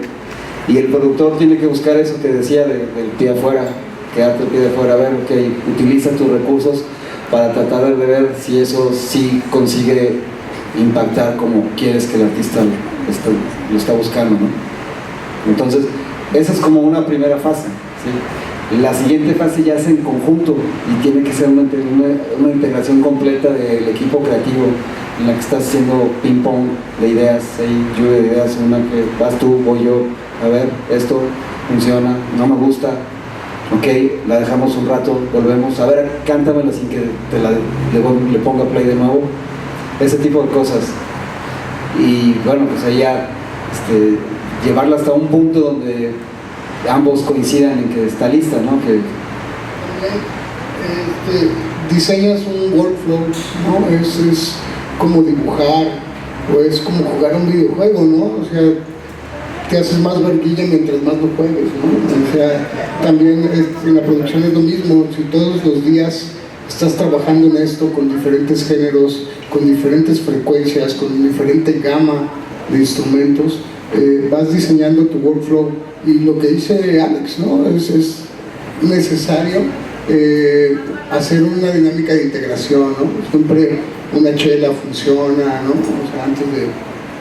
Y el productor tiene que buscar eso que decía del pie afuera, quedarte el pie de afuera, a ver, ok, utiliza tus recursos para tratar de ver si eso sí consigue impactar como quieres que el artista lo está buscando, ¿no? Entonces, esa es como una primera fase, ¿sí? La siguiente fase ya es en conjunto y tiene que ser una integración completa del equipo creativo, en la que estás haciendo ping pong de ideas, lluvia de ideas, una que vas tú, voy yo, a ver, esto funciona, no me gusta, ok, la dejamos un rato, volvemos, a ver, cántamela sin que le ponga play de nuevo, ese tipo de cosas. Y bueno, pues ahí ya llevarla hasta un punto donde ambos coincidan en que está lista, ¿no? Que diseñas un workflow, ¿no? Es como dibujar, o es como jugar un videojuego, ¿no? O sea, te haces más verguilla mientras más lo juegues, ¿no? O sea, también en la producción es lo mismo. Si todos los días estás trabajando en esto con diferentes géneros, con diferentes frecuencias, con diferente gama de instrumentos, vas diseñando tu workflow. Y lo que dice Alex, ¿no? Es necesario hacer una dinámica de integración, ¿no? Siempre una chela funciona, ¿no? O sea, antes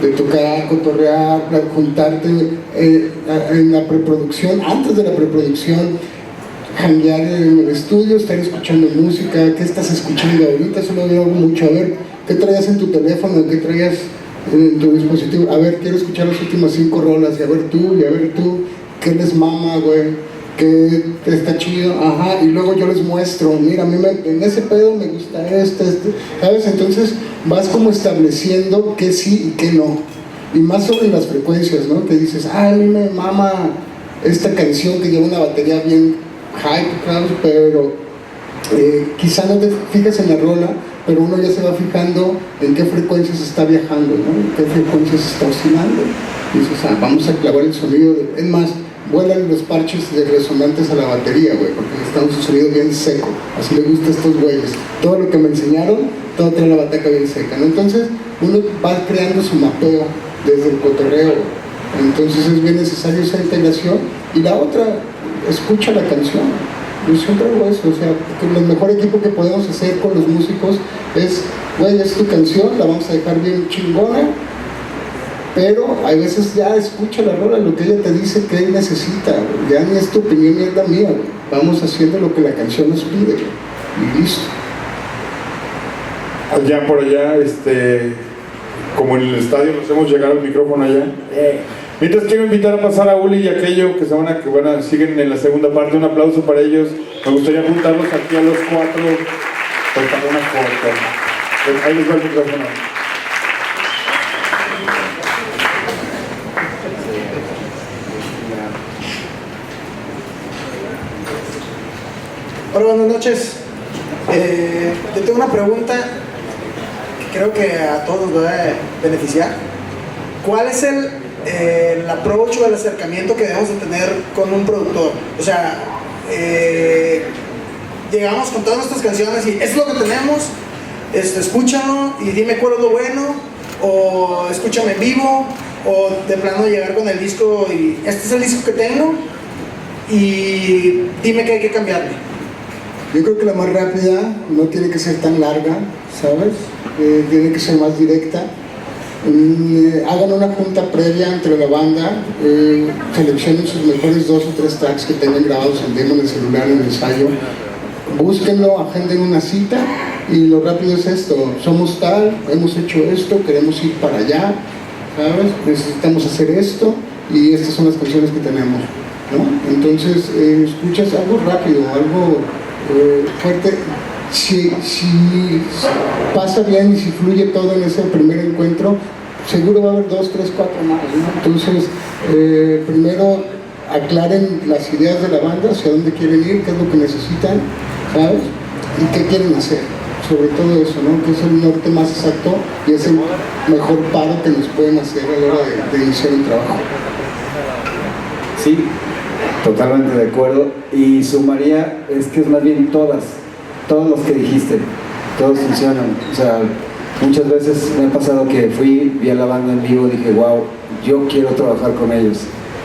de tocar, cotorrear, juntarte en la preproducción, antes de la preproducción, janguear en el estudio, estar escuchando música. ¿Qué estás escuchando ahorita? Eso lo veo mucho. A ver, ¿qué traías en tu teléfono? ¿Qué traías en tu dispositivo? A ver, quiero escuchar las últimas 5 rolas, y a ver tú, ¿qué les mama, güey? ¿Qué está chido? Ajá, y luego yo les muestro, mira, a mí en ese pedo me gusta ¿sabes? Entonces vas como estableciendo qué sí y qué no. Y más sobre las frecuencias, ¿no? Que dices, a mí me mama esta canción que lleva una batería bien hype, pero quizá no te fijas en la rola, pero uno ya se va fijando en qué frecuencias está viajando, ¿no? En qué frecuencias está oscilando. Y dices, vamos a clavar el sonido. Es más, vuelan los parches de resonantes a la batería, güey, porque necesitamos un sonido bien seco. Así le gusta a estos güeyes. Todo lo que me enseñaron, todo trae la bataca bien seca, ¿no? Entonces, uno va creando su mapeo desde el cotorreo. Entonces, es bien necesario esa integración. Y la otra, escucha la canción. Yo siempre hago eso, o sea, el mejor equipo que podemos hacer con los músicos es, güey, es tu canción, la vamos a dejar bien chingona, pero hay veces ya escucha la rola, lo que ella te dice que él necesita, ya ni es tu opinión ni es la mía, güey. Vamos haciendo lo que la canción nos pide, güey, y listo. Allá por allá, como en el estadio, nos hemos llegado al micrófono allá. Mientras quiero invitar a pasar a Uli y a Aquello, que siguen en la segunda parte. Un aplauso para ellos. Me gustaría juntarlos aquí a los 4 para una foto. Ahí les va el micrófono. Hola, buenas noches. Yo tengo una pregunta que creo que a todos nos va a beneficiar. ¿Cuál es el approach o el acercamiento que debemos de tener con un productor? O sea, llegamos con todas nuestras canciones y es lo que tenemos, escúchalo y dime cuál es lo bueno, o escúchame en vivo, o de plano llegar con el disco y este es el disco que tengo y dime qué hay que cambiarle. Yo creo que la más rápida no tiene que ser tan larga, ¿sabes? Tiene que ser más directa. hagan una junta previa entre la banda, seleccionen sus mejores 2 o 3 tracks que tengan grabados en demo, en el celular, en el ensayo, búsquenlo, agenden una cita y lo rápido es esto: somos tal, hemos hecho esto, queremos ir para allá, ¿sabes? Necesitamos hacer esto y estas son las canciones que tenemos, ¿no? Entonces escuchas algo rápido, algo fuerte. Si pasa bien y si fluye todo en ese primer encuentro, seguro va a haber 2, 3, 4 más, ¿no? Entonces primero aclaren las ideas de la banda, hacia dónde quieren ir, qué es lo que necesitan, ¿sabes? Y qué quieren hacer, sobre todo eso, ¿no? Que es el norte más exacto y es el mejor paro que nos pueden hacer a la hora de iniciar un trabajo. Sí, totalmente de acuerdo. Y sumaría, es que es más bien todos los que dijiste, todos funcionan. O sea, muchas veces me ha pasado que vi a la banda en vivo y dije, wow, yo quiero trabajar con ellos,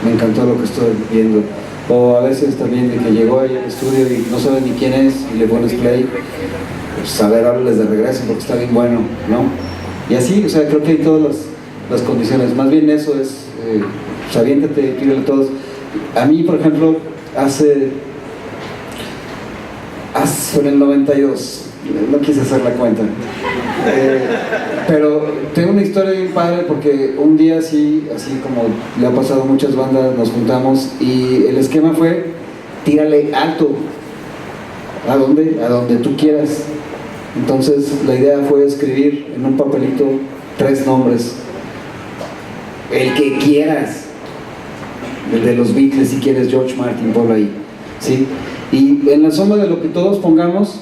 me encantó lo que estoy viendo. O a veces también de que llegó ahí al estudio y no sabes ni quién es y le pones play, pues a ver, háblales de regreso porque está bien bueno, ¿no? Y así, o sea, creo que hay todas las condiciones. Más bien eso es, pues aviéntate, pídele a todos. A mí, por ejemplo, en el 92, no quise hacer la cuenta, pero tengo una historia bien padre porque un día así como le ha pasado a muchas bandas, nos juntamos y el esquema fue: tírale alto, ¿a dónde? A donde tú quieras. Entonces la idea fue escribir en un papelito 3 nombres, el que quieras, el de los Beatles si quieres, George Martin, por ahí, ¿sí? Y en la suma de lo que todos pongamos,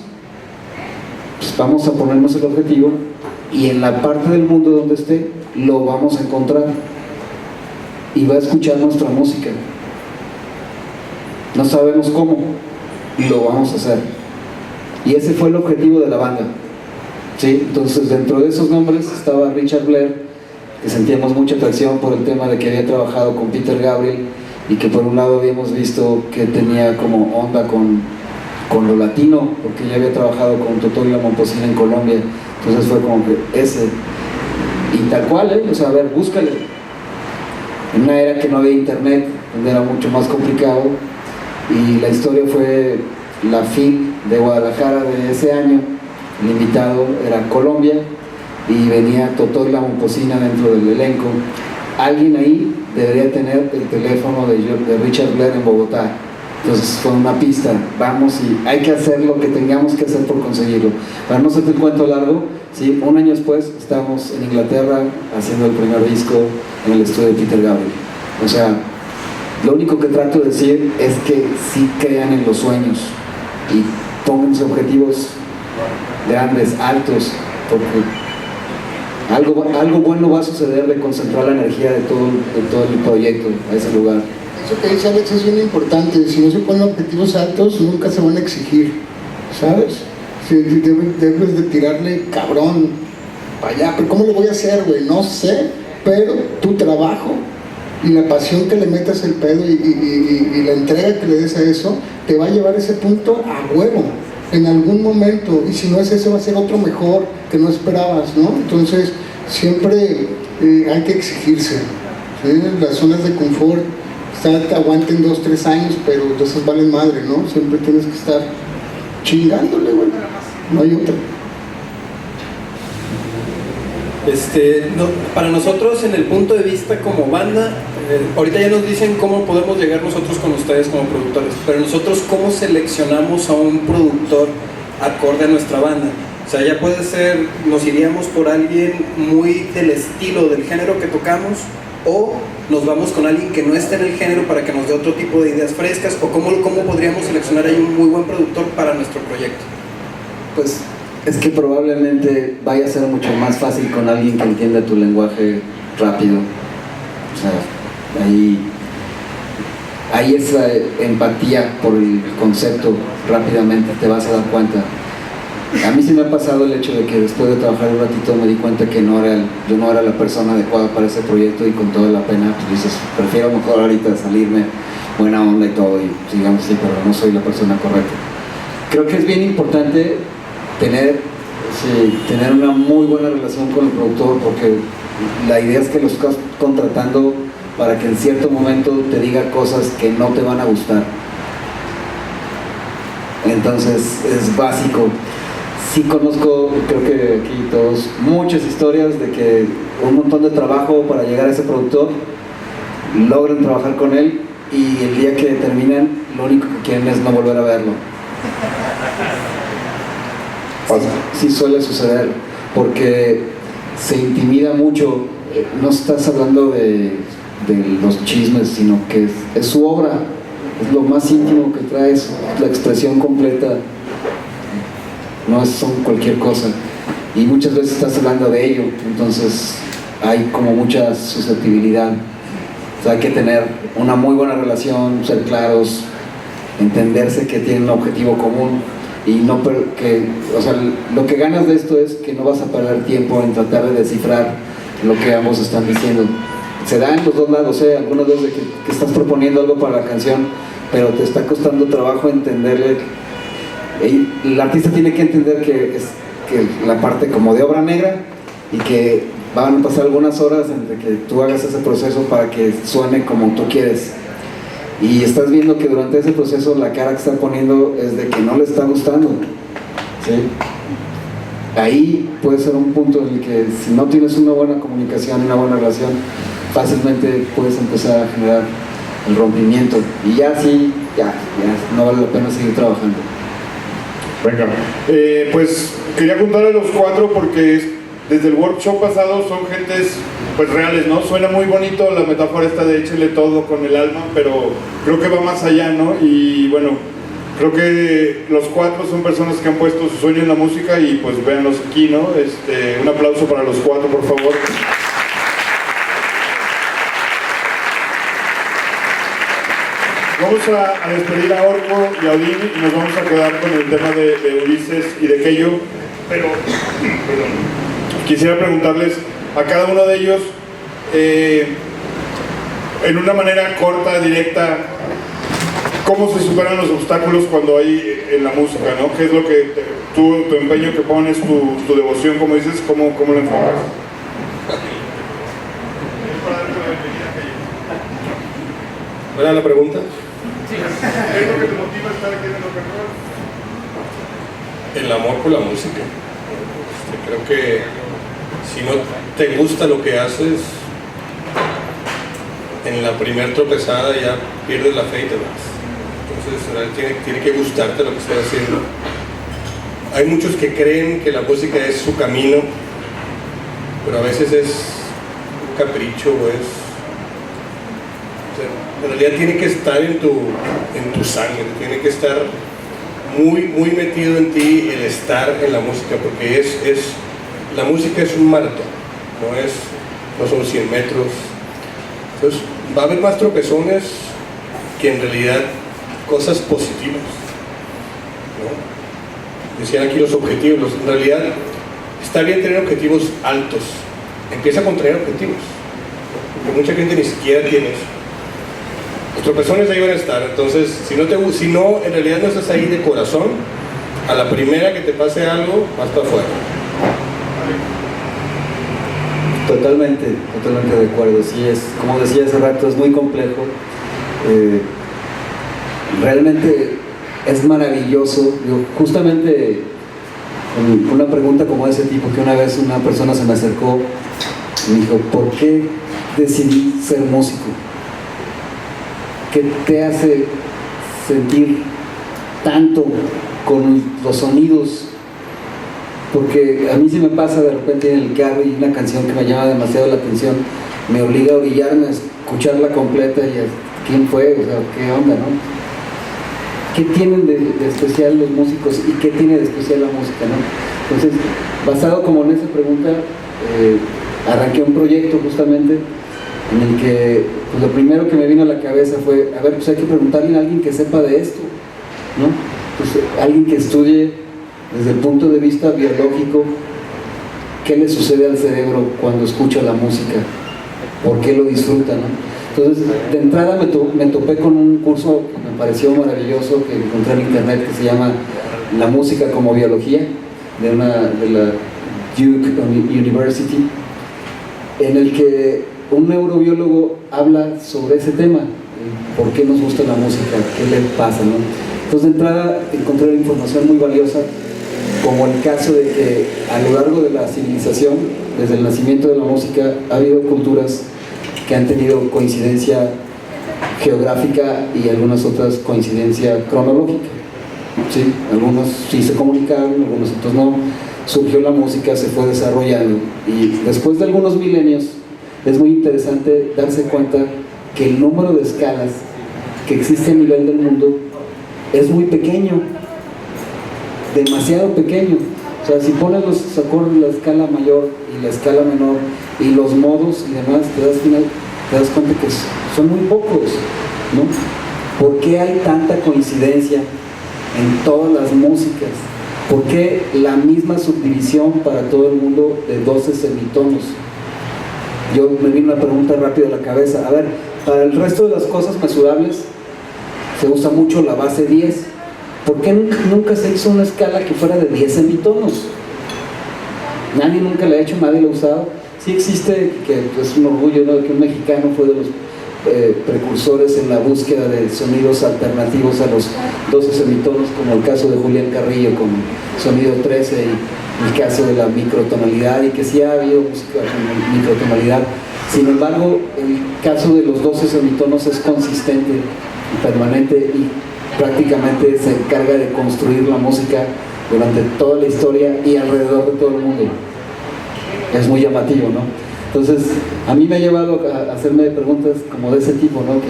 pues vamos a ponernos el objetivo y en la parte del mundo donde esté lo vamos a encontrar y va a escuchar nuestra música. No sabemos cómo y lo vamos a hacer. Y ese fue el objetivo de la banda, ¿sí? Entonces dentro de esos nombres estaba Richard Blair, que sentíamos mucha atracción por el tema de que había trabajado con Peter Gabriel y que por un lado habíamos visto que tenía como onda con lo latino, porque ya había trabajado con Totó y la Momposina en Colombia. Entonces fue como que ese, y tal cual, o sea, a ver, búscale. En una era que no había internet, donde era mucho más complicado, y la historia fue la FIL de Guadalajara de ese año. El invitado era Colombia y venía Totó y la Momposina dentro del elenco. Alguien ahí debería tener el teléfono de Richard Blair en Bogotá. Entonces fue una pista, vamos y hay que hacer lo que tengamos que hacer por conseguirlo. Para no hacerte el cuento largo, ¿sí? Un año después estábamos en Inglaterra haciendo el primer disco en el estudio de Peter Gabriel. O sea, lo único que trato de decir es que sí crean en los sueños y pónganse objetivos grandes, altos, porque algo bueno va a suceder de concentrar la energía de todo el proyecto a ese lugar. Eso que dice Alex es bien importante. Si no se ponen objetivos altos, nunca se van a exigir, ¿sabes? Debes de tirarle cabrón para allá. Pero ¿cómo lo voy a hacer, güey? No sé, pero tu trabajo y la pasión que le metas el pedo y la entrega que le des a eso te va a llevar a ese punto a huevo en algún momento, y si no es ese va a ser otro mejor que no esperabas, ¿no? Entonces siempre hay que exigirse, ¿sí? Las zonas de confort te aguanten 2, 3 años, pero entonces valen madre, ¿no? Siempre tienes que estar chingándole, güey, no hay otra. Para nosotros, en el punto de vista como banda, ahorita ya nos dicen cómo podemos llegar nosotros con ustedes como productores, pero nosotros cómo seleccionamos a un productor acorde a nuestra banda. O sea, ya puede ser, nos iríamos por alguien muy del estilo del género que tocamos, o nos vamos con alguien que no esté en el género para que nos dé otro tipo de ideas frescas, o cómo podríamos seleccionar ahí un muy buen productor para nuestro proyecto. Pues es que probablemente vaya a ser mucho más fácil con alguien que entienda tu lenguaje rápido. O sea, hay esa empatía por el concepto, rápidamente te vas a dar cuenta. A mí sí me ha pasado el hecho de que después de trabajar un ratito me di cuenta que yo no era la persona adecuada para ese proyecto, y con toda la pena pues dices, prefiero mejor ahorita salirme buena onda y todo, y digamos sí, pero no soy la persona correcta. Creo que es bien importante tener una muy buena relación con el productor, porque La idea es que lo estás contratando para que en cierto momento te diga cosas que no te van a gustar. Entonces es básico. Sí conozco, creo que aquí todos, muchas historias de que un montón de trabajo para llegar a ese productor, logran trabajar con él y el día que terminan lo único que quieren es no volver a verlo. Sí suele suceder porque se intimida mucho. No estás hablando de los chismes, sino que es su obra, es lo más íntimo que traes, la expresión completa, no son cualquier cosa, y muchas veces estás hablando de ello, entonces hay como mucha susceptibilidad. O sea, hay que tener una muy buena relación, ser claros, entenderse que tienen un objetivo común y no o sea, lo que ganas de esto es que no vas a perder tiempo en tratar de descifrar lo que ambos están diciendo. Se da en los dos lados, algunas veces que estás proponiendo algo para la canción, pero te está costando trabajo entenderle. El artista tiene que entender que la parte como de obra negra y que van a pasar algunas horas entre que tú hagas ese proceso para que suene como tú quieres. Y estás viendo que durante ese proceso la cara que está poniendo es de que no le está gustando, ¿sí? Ahí puede ser un punto en el que si no tienes una buena comunicación, una buena relación, fácilmente puedes empezar a generar el rompimiento y ya no vale la pena seguir trabajando. Venga, pues quería contar a los cuatro porque desde el workshop pasado son gentes pues reales, ¿no? Suena muy bonito la metáfora esta de échele todo con el alma, pero creo que va más allá, ¿no? Y bueno, creo que los cuatro son personas que han puesto su sueño en la música y pues véanlos aquí, ¿no? Un aplauso para los cuatro, por favor. Vamos a despedir a Orco y a Odín y nos vamos a quedar con el tema de Ulises y de Keyo, pero quisiera preguntarles a cada uno de ellos en una manera corta, directa, ¿cómo se superan los obstáculos cuando hay en la música, ¿no? ¿Qué es lo que tu empeño que pones, tu devoción, como dices, cómo lo enfocas? ¿Cuál era la pregunta? ¿Qué es lo que te motiva a estar aquí en el rock and roll? El amor por la música. Creo que si no te gusta lo que haces, en la primer tropezada ya pierdes la fe y te vas. Entonces tiene que gustarte lo que estás haciendo. Hay muchos que creen que la música es su camino, pero a veces es un capricho en realidad tiene que estar en tu sangre, tiene que estar muy, muy metido en ti el estar en la música, porque la música es un maratón, no son 100 metros. Entonces va a haber más tropezones que en realidad cosas positivas, ¿no? Decían aquí los objetivos, en realidad está bien tener objetivos altos, empieza con tener objetivos, porque mucha gente ni siquiera tiene eso. Los tropezones ahí van a estar, entonces si no en realidad no estás ahí de corazón, a la primera que te pase algo, vas para afuera. Totalmente de acuerdo, sí, como decía hace rato, es muy complejo. Realmente es maravilloso. Justamente con una pregunta como ese tipo, que una vez una persona se me acercó y me dijo, ¿por qué decidí ser músico? ¿Qué te hace sentir tanto con los sonidos? Porque a mí sí me pasa de repente en el carro y una canción que me llama demasiado la atención, me obliga a orillarme a escucharla completa y a quién fue, o sea, qué onda, ¿no? ¿Qué tienen de especial los músicos y qué tiene de especial la música, ¿no? Entonces, basado como en esa pregunta, arranqué un proyecto justamente en el que pues, lo primero que me vino a la cabeza fue, a ver, pues hay que preguntarle a alguien que sepa de esto, ¿no? Pues alguien que estudie desde el punto de vista biológico qué le sucede al cerebro cuando escucha la música, por qué lo disfruta, ¿no? Entonces, de entrada me topé con un curso que me pareció maravilloso, que encontré en internet, que se llama La música como biología, de la Duke University. en el que un neurobiólogo habla sobre ese tema, por qué nos gusta la música, qué le pasa, ¿no? Entonces, de entrada, encontré información muy valiosa, como el caso de que a lo largo de la civilización, desde el nacimiento de la música, ha habido culturas que han tenido coincidencia geográfica y algunas otras coincidencia cronológica. ¿Sí? Algunos sí se comunicaron, algunos otros no. Surgió la música, se fue desarrollando y después de algunos milenios es muy interesante darse cuenta que el número de escalas que existe a nivel del mundo es muy pequeño, demasiado pequeño. O sea, si pones los acordes, la escala mayor y la escala menor y los modos y demás, te das cuenta que son muy pocos, ¿no? ¿Por qué hay tanta coincidencia en todas las músicas? ¿Por qué la misma subdivisión para todo el mundo de 12 semitonos? Yo me vino una pregunta rápida a la cabeza. A ver, para el resto de las cosas mesurables se usa mucho la base 10. ¿Por qué nunca se hizo una escala que fuera de 10 semitonos? Nadie nunca la ha hecho, nadie la ha usado. Sí existe, que es un orgullo, ¿no?, que un mexicano fue de los precursores en la búsqueda de sonidos alternativos a los 12 semitonos, como el caso de Julián Carrillo con sonido 13 y el caso de la microtonalidad, y que sí ha habido música con microtonalidad. Sin embargo, el caso de los 12 semitonos es consistente y permanente y prácticamente se encarga de construir la música durante toda la historia y alrededor de todo el mundo. Es muy llamativo, ¿no? Entonces, a mí me ha llevado a hacerme preguntas como de ese tipo, ¿no?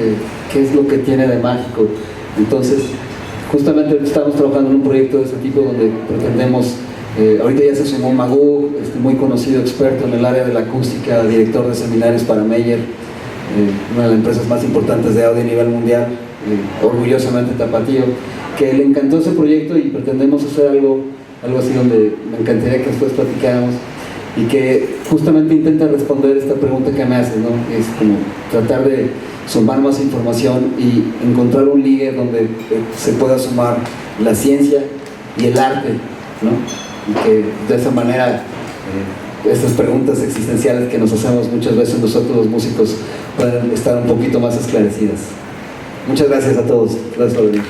¿Qué es lo que tiene de mágico? Entonces, justamente estamos trabajando en un proyecto de ese tipo donde pretendemos, ahorita ya se sumó Magoo, muy conocido experto en el área de la acústica, director de seminarios para Meyer, una de las empresas más importantes de audio a nivel mundial, orgullosamente tapatío, que le encantó ese proyecto y pretendemos hacer algo así donde me encantaría que después platicáramos y que justamente intenta responder esta pregunta que me haces, ¿no? Es como tratar de sumar más información y encontrar un ligue donde se pueda sumar la ciencia y el arte, ¿no? Y que de esa manera estas preguntas existenciales que nos hacemos muchas veces nosotros los músicos puedan estar un poquito más esclarecidas. Muchas gracias a todos. Gracias por venir.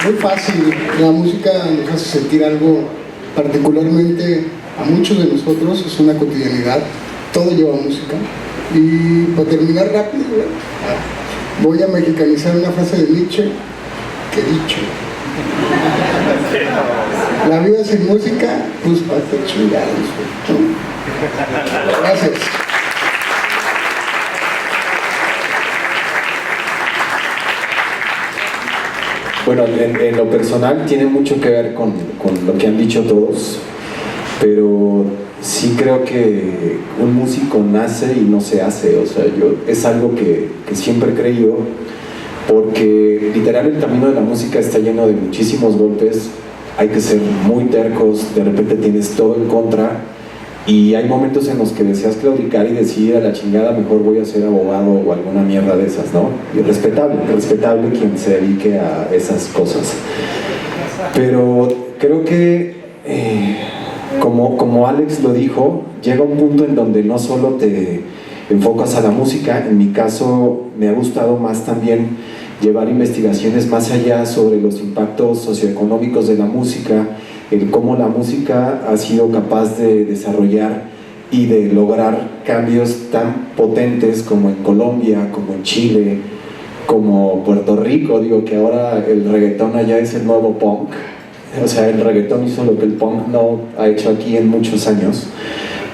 Muy fácil, la música nos hace sentir algo particularmente a muchos de nosotros, es una cotidianidad, todo lleva música. Y para terminar rápido, voy a mexicanizar una frase de Nietzsche que he dicho: la vida sin música, pues para qué chingados, ¿no? Gracias. Bueno, en lo personal tiene mucho que ver con lo que han dicho todos, pero sí creo que un músico nace y no se hace. O sea, es algo que siempre he creído, porque literal el camino de la música está lleno de muchísimos golpes, hay que ser muy tercos, de repente tienes todo en contra y hay momentos en los que deseas claudicar y decir a la chingada, mejor voy a ser abogado o alguna mierda de esas, ¿no? Y respetable quien se dedique a esas cosas. Pero creo que, como Alex lo dijo, llega un punto en donde no solo te enfocas a la música. En mi caso me ha gustado más también llevar investigaciones más allá sobre los impactos socioeconómicos de la música, el cómo la música ha sido capaz de desarrollar y de lograr cambios tan potentes como en Colombia, como en Chile, como Puerto Rico. Digo que ahora el reggaetón allá es el nuevo punk. O sea, el reggaetón hizo lo que el punk no ha hecho aquí en muchos años.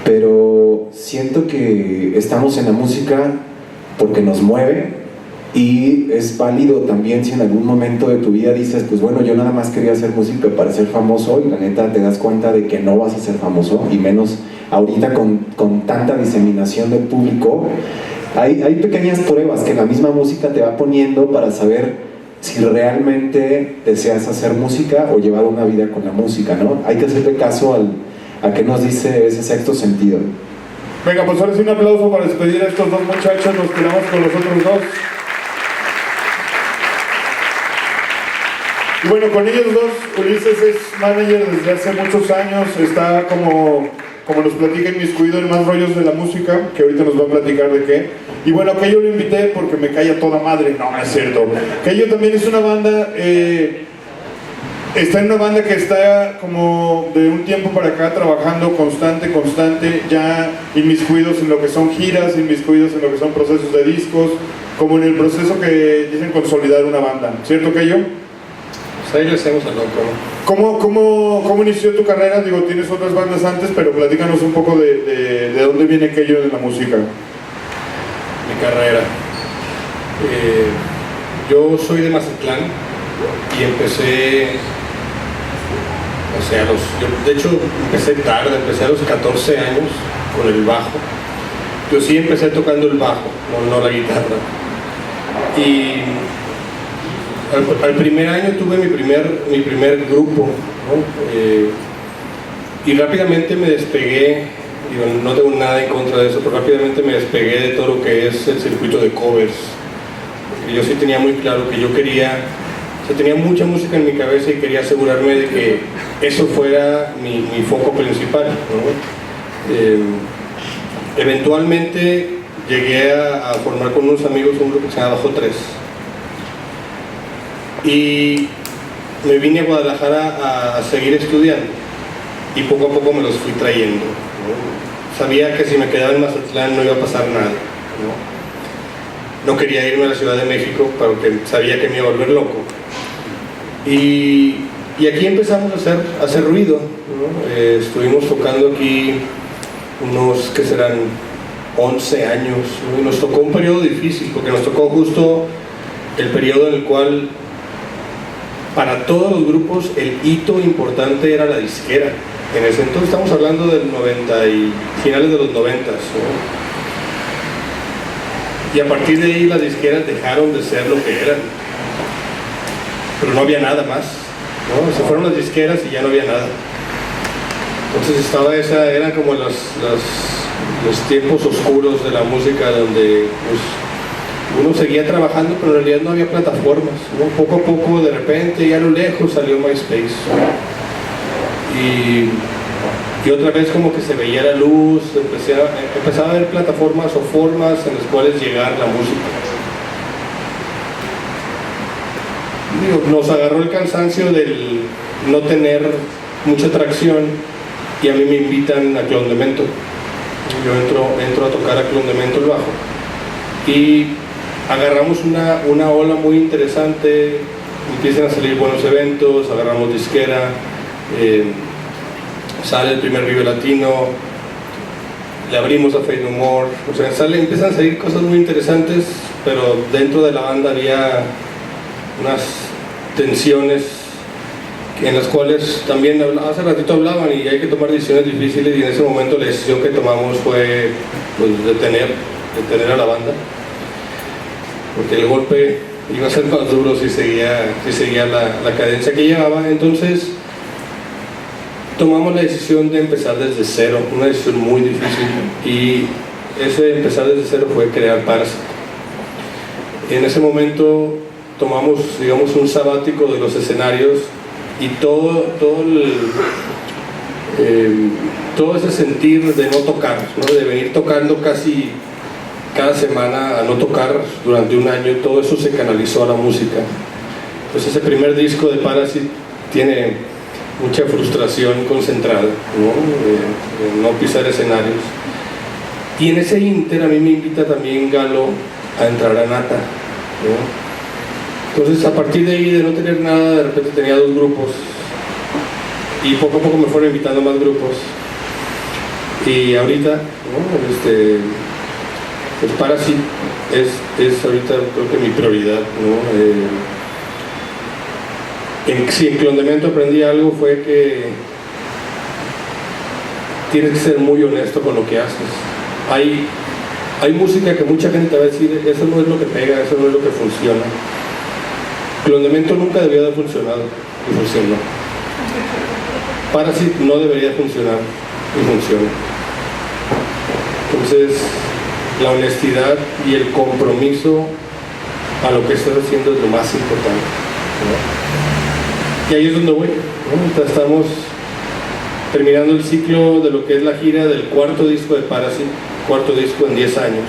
Pero siento que estamos en la música porque nos mueve, y es válido también si en algún momento de tu vida dices, pues bueno, yo nada más quería hacer música para ser famoso, y la neta te das cuenta de que no vas a ser famoso, y menos ahorita con tanta diseminación del público. Hay pequeñas pruebas que la misma música te va poniendo para saber si realmente deseas hacer música o llevar una vida con la música, ¿no? Hay que hacerle caso a qué nos dice ese sexto sentido. Venga, pues ahora sí un aplauso para despedir a estos dos muchachos. Nos quedamos con los otros dos. Y bueno, con ellos dos, Ulises es manager desde hace muchos años, está como nos platica inmiscuido en más rollos de la música, que ahorita nos va a platicar de qué. Y bueno, que yo lo invité porque me cae a toda madre, no es cierto. Que yo también es una banda, está en una banda que está como de un tiempo para acá trabajando constante, ya inmiscuidos en lo que son giras, inmiscuidos en lo que son procesos de discos, como en el proceso que dicen consolidar una banda, ¿cierto que yo? Pues ahí le hacemos al loco, ¿no? ¿Cómo inició tu carrera? Digo, tienes otras bandas antes, pero platícanos un poco de dónde viene aquello en la música. Mi carrera. Yo soy de Mazatlán y empecé, de hecho empecé tarde, empecé a los 14 años con el bajo. Yo sí empecé tocando el bajo, no la guitarra. Y al primer año tuve mi primer grupo, ¿no? Y rápidamente me despegué, digo, no tengo nada en contra de eso, pero rápidamente me despegué de todo lo que es el circuito de covers. Porque yo sí tenía muy claro que yo quería, tenía mucha música en mi cabeza y quería asegurarme de que eso fuera mi foco principal, ¿no? Eventualmente llegué a formar con unos amigos un grupo que se llama Bajo 3. Y me vine a Guadalajara a seguir estudiando y poco a poco me los fui trayendo, ¿no? Sabía que si me quedaba en Mazatlán no iba a pasar nada, no quería irme a la Ciudad de México porque sabía que me iba a volver loco. Y aquí empezamos a hacer ruido, ¿no? Estuvimos tocando aquí unos que serán 11 años, ¿no? Y nos tocó un periodo difícil porque nos tocó justo el periodo en el cual para todos los grupos el hito importante era la disquera. En ese entonces estamos hablando del 90 y finales de los 90, ¿no? Y a partir de ahí las disqueras dejaron de ser lo que eran, pero no había nada más, ¿no? Se fueron las disqueras y ya no había nada. Entonces estaba eran como los tiempos oscuros de la música donde pues, uno seguía trabajando, pero en realidad no había plataformas, ¿no? Poco a poco, de repente, y a lo lejos salió MySpace, ¿no? Y otra vez como que se veía la luz, empezaba a haber plataformas o formas en las cuales llegar la música. Digo, nos agarró el cansancio del no tener mucha tracción y a mí me invitan a Clon de Mento. Yo entro a tocar a Clon de Mento el bajo y agarramos una ola muy interesante, empiezan a salir buenos eventos, agarramos disquera, sale el primer Vive Latino, le abrimos a Fade No More, o sea, empiezan a salir cosas muy interesantes, pero dentro de la banda había unas tensiones en las cuales también hace ratito hablaban y hay que tomar decisiones difíciles, y en ese momento la decisión que tomamos fue pues, detener a la banda, porque el golpe iba a ser más duro si seguía la cadencia que llevaba. Entonces tomamos la decisión de empezar desde cero, una decisión muy difícil, y ese empezar desde cero fue crear Parasite. En ese momento tomamos, digamos, un sabático de los escenarios y todo ese sentir de no tocar, ¿no? De venir tocando casi cada semana a no tocar durante un año, todo eso se canalizó a la música. Pues ese primer disco de Parasite tiene mucha frustración concentrada, ¿no? No pisar escenarios. Y en ese ínter a mí me invita también Galo a entrar a Nata, ¿no? Entonces a partir de ahí, de no tener nada, de repente tenía 2 grupos y poco a poco me fueron invitando más grupos, y ahorita, ¿no? Pues Parasite es ahorita creo que mi prioridad, ¿no? Si en Clon de Mento aprendí algo fue que tienes que ser muy honesto con lo que haces. Hay música que mucha gente te va a decir, eso no es lo que pega, eso no es lo que funciona. Clon de Mento nunca debió haber funcionado y funcionó. Parasite no debería funcionar y funciona. Entonces la honestidad y el compromiso a lo que estás haciendo es lo más importante, ¿no? Y ahí es donde voy, ¿no? Entonces, estamos terminando el ciclo de lo que es la gira del cuarto disco de Parasite, cuarto disco en 10 años,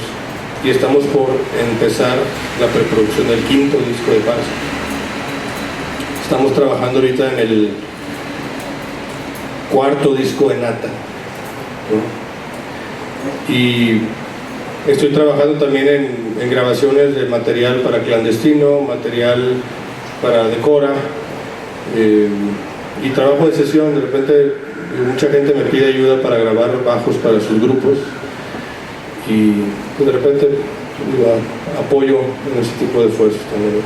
y estamos por empezar la preproducción del quinto disco de Parasite. Estamos trabajando ahorita en el cuarto disco de Nata, ¿no? Y estoy trabajando también en grabaciones de material para Clandestino, material para Decora, y trabajo de sesión. De repente mucha gente me pide ayuda para grabar bajos para sus grupos, y pues, de repente apoyo en ese tipo de esfuerzos también.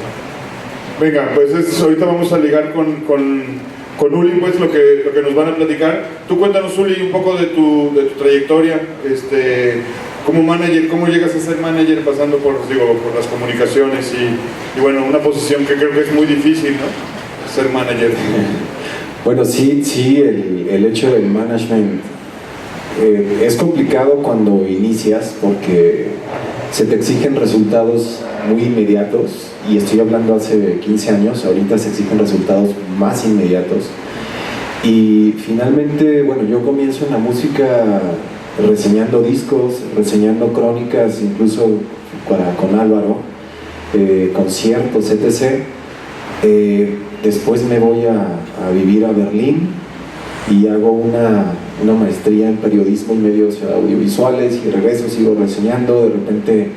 Venga, pues ahorita vamos a ligar con Uli, pues lo que nos van a platicar. Tú cuéntanos, Uli, un poco de tu trayectoria, como manager. ¿Cómo llegas a ser manager pasando por las comunicaciones y bueno, una posición que creo que es muy difícil, ¿no? Ser manager. Bueno, sí, el hecho del management es complicado cuando inicias porque se te exigen resultados muy inmediatos, y estoy hablando hace 15 años, ahorita se exigen resultados más inmediatos. Y finalmente, bueno, yo comienzo en la música reseñando discos, reseñando crónicas, incluso con Álvaro, conciertos, etc. Después me voy a vivir a Berlín y hago una maestría en periodismo y medios audiovisuales, y regreso, sigo reseñando. De repente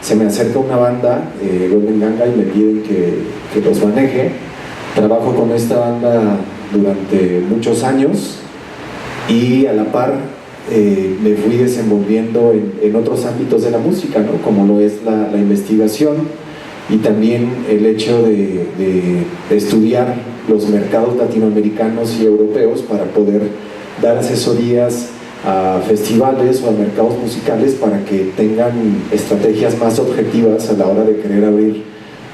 se me acerca una banda, Golden Ganga, y me piden que los maneje. Trabajo con esta banda durante muchos años, y a la par me fui desenvolviendo en otros ámbitos de la música, ¿no? Como lo es la investigación, y también el hecho de estudiar los mercados latinoamericanos y europeos para poder dar asesorías a festivales o a mercados musicales para que tengan estrategias más objetivas a la hora de querer abrir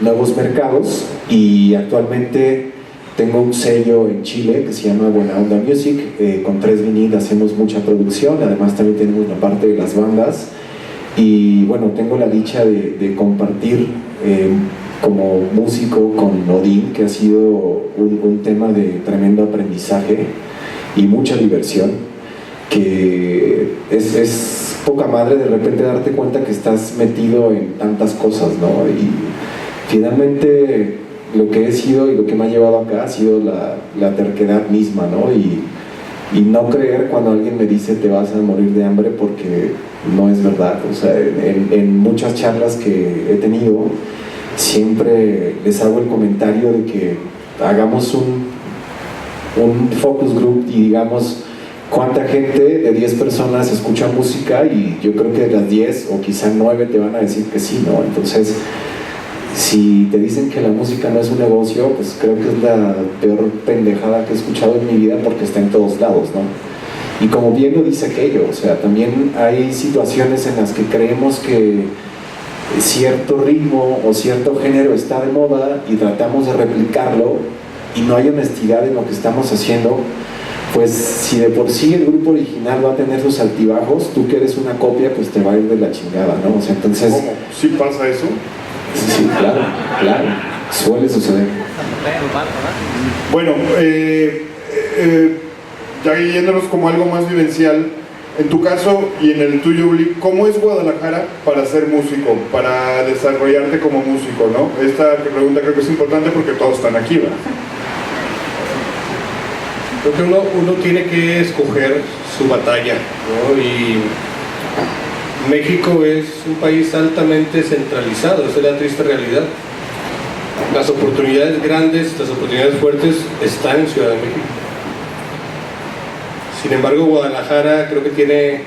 nuevos mercados. Y actualmente tengo un sello en Chile que se llama Buena Onda Music, con 3 Vinil hacemos mucha producción, además también tenemos la parte de las bandas, y bueno, tengo la dicha de compartir como músico con Odín, que ha sido un tema de tremendo aprendizaje y mucha diversión, que es poca madre de repente darte cuenta que estás metido en tantas cosas, ¿no? Y finalmente lo que he sido y lo que me ha llevado acá ha sido la terquedad misma, ¿no? Y no creer cuando alguien me dice te vas a morir de hambre, porque no es verdad. O sea, en muchas charlas que he tenido siempre les hago el comentario de que hagamos un focus group y digamos cuánta gente de 10 personas escucha música, y yo creo que de las 10 o quizá 9 te van a decir que sí, ¿no? Entonces, si te dicen que la música no es un negocio, pues creo que es la peor pendejada que he escuchado en mi vida, porque está en todos lados, ¿no? Y como bien lo dice aquello, o sea, también hay situaciones en las que creemos que cierto ritmo o cierto género está de moda y tratamos de replicarlo, y no hay honestidad en lo que estamos haciendo. Pues si de por sí el grupo original va a tener sus altibajos, tú que eres una copia, pues te va a ir de la chingada, ¿no? O sea, entonces... ¿Cómo? ¿Sí pasa eso? Sí, claro, suele suceder. Bueno, ya yéndonos como algo más vivencial, en tu caso y en el tuyo, Uli, ¿cómo es Guadalajara para ser músico, para desarrollarte como músico, ¿no? Esta pregunta creo que es importante porque todos están aquí, ¿verdad? Creo que uno tiene que escoger su batalla, ¿no? Y México es un país altamente centralizado, esa es la triste realidad. Las oportunidades grandes, las oportunidades fuertes están en Ciudad de México. Sin embargo, Guadalajara creo que tiene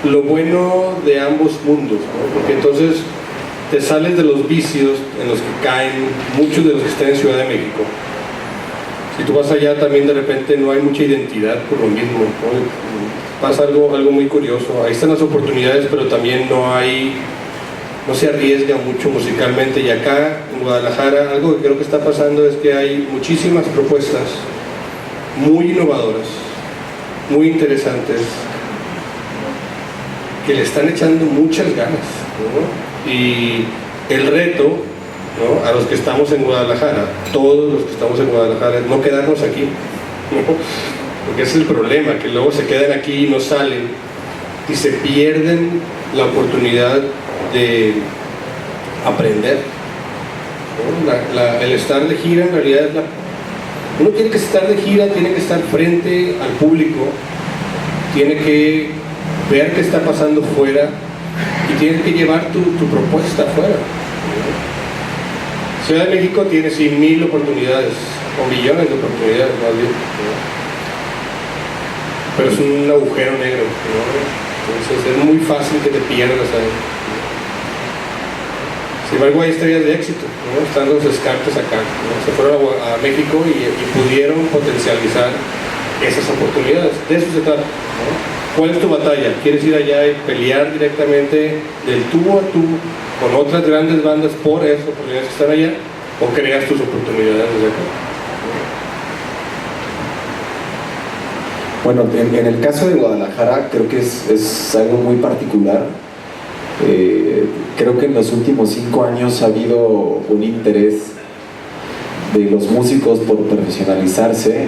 lo bueno de ambos mundos, ¿no? Porque entonces te sales de los vicios en los que caen muchos de los que están en Ciudad de México. Si tú vas allá también de repente no hay mucha identidad por lo mismo, ¿no? Pasa algo muy curioso. Ahí están las oportunidades, pero también no se arriesga mucho musicalmente. Y acá en Guadalajara algo que creo que está pasando es que hay muchísimas propuestas muy innovadoras, muy interesantes, que le están echando muchas ganas, ¿no? Y el reto ¿no? A los que estamos en Guadalajara, todos los que estamos en Guadalajara, no quedarnos aquí, ¿no? Porque ese es el problema, que luego se quedan aquí y no salen y se pierden la oportunidad de aprender, ¿no? El estar de gira en realidad es uno tiene que estar de gira, tiene que estar frente al público, tiene que ver qué está pasando fuera y tiene que llevar tu propuesta afuera. Ciudad de México tiene 100,000 oportunidades, o millones de oportunidades más bien, ¿no? Pero es un agujero negro, ¿no? Entonces es muy fácil que te pierdas ahí. Sin embargo, hay historias de éxito, ¿no? Están los Descartes acá, ¿no? Se fueron a México y pudieron potencializar esas oportunidades. De eso se trata, ¿no? ¿Cuál es tu batalla? ¿Quieres ir allá y pelear directamente del tú a tú con otras grandes bandas por esas oportunidades que están allá? ¿O creas tus oportunidades desde acá? Bueno, en el caso de Guadalajara creo que es algo muy particular. Creo que en los últimos 5 años ha habido un interés de los músicos por profesionalizarse.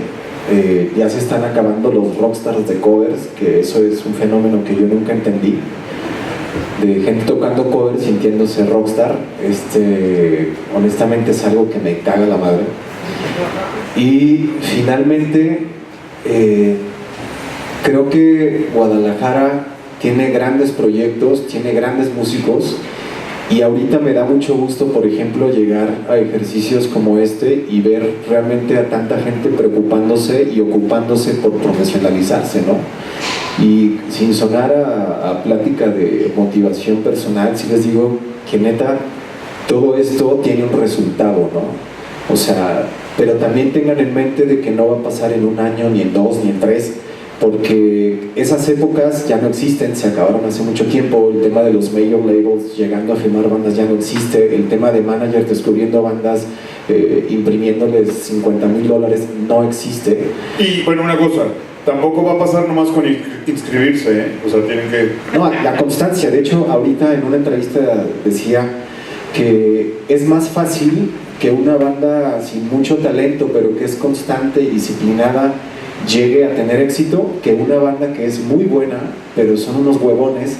Ya se están acabando los rockstars de covers, que eso es un fenómeno que yo nunca entendí, de gente tocando covers sintiéndose rockstar. Honestamente es algo que me caga la madre. Y finalmente creo que Guadalajara tiene grandes proyectos, tiene grandes músicos, y ahorita me da mucho gusto, por ejemplo, llegar a ejercicios como este y ver realmente a tanta gente preocupándose y ocupándose por profesionalizarse, ¿no? Y sin sonar a plática de motivación personal, sí les digo que neta, todo esto tiene un resultado, ¿no? O sea, pero también tengan en mente de que no va a pasar en 1 año, ni en 2, ni en 3, porque esas épocas ya no existen, se acabaron hace mucho tiempo. El tema de los major labels llegando a firmar bandas ya no existe, el tema de managers descubriendo bandas, imprimiéndoles $50,000 no existe. Y bueno, una cosa, tampoco va a pasar nomás con inscribirse, ¿eh? O sea, tienen que... No, la constancia. De hecho, ahorita en una entrevista decía que es más fácil que una banda sin mucho talento, pero que es constante y disciplinada, llegue a tener éxito, que una banda que es muy buena, pero son unos huevones.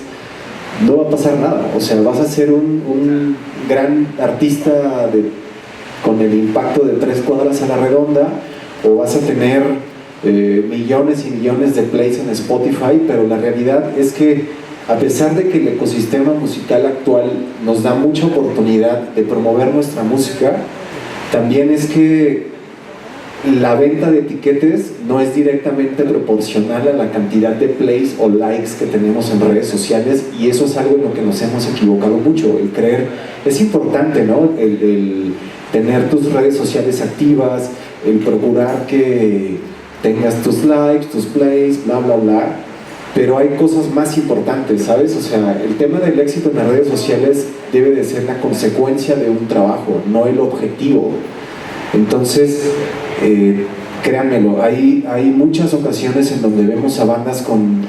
No va a pasar nada. O sea, vas a ser un gran artista con el impacto de 3 cuadras a la redonda, o vas a tener millones y millones de plays en Spotify, pero la realidad es que a pesar de que el ecosistema musical actual nos da mucha oportunidad de promover nuestra música, también es que la venta de etiquetes no es directamente proporcional a la cantidad de plays o likes que tenemos en redes sociales, y eso es algo en lo que nos hemos equivocado mucho. El creer, es importante, ¿no? El tener tus redes sociales activas, el procurar que tengas tus likes, tus plays, bla, bla, bla, pero hay cosas más importantes, ¿sabes? O sea, el tema del éxito en las redes sociales debe de ser la consecuencia de un trabajo, no el objetivo. Entonces, créanmelo, hay muchas ocasiones en donde vemos a bandas con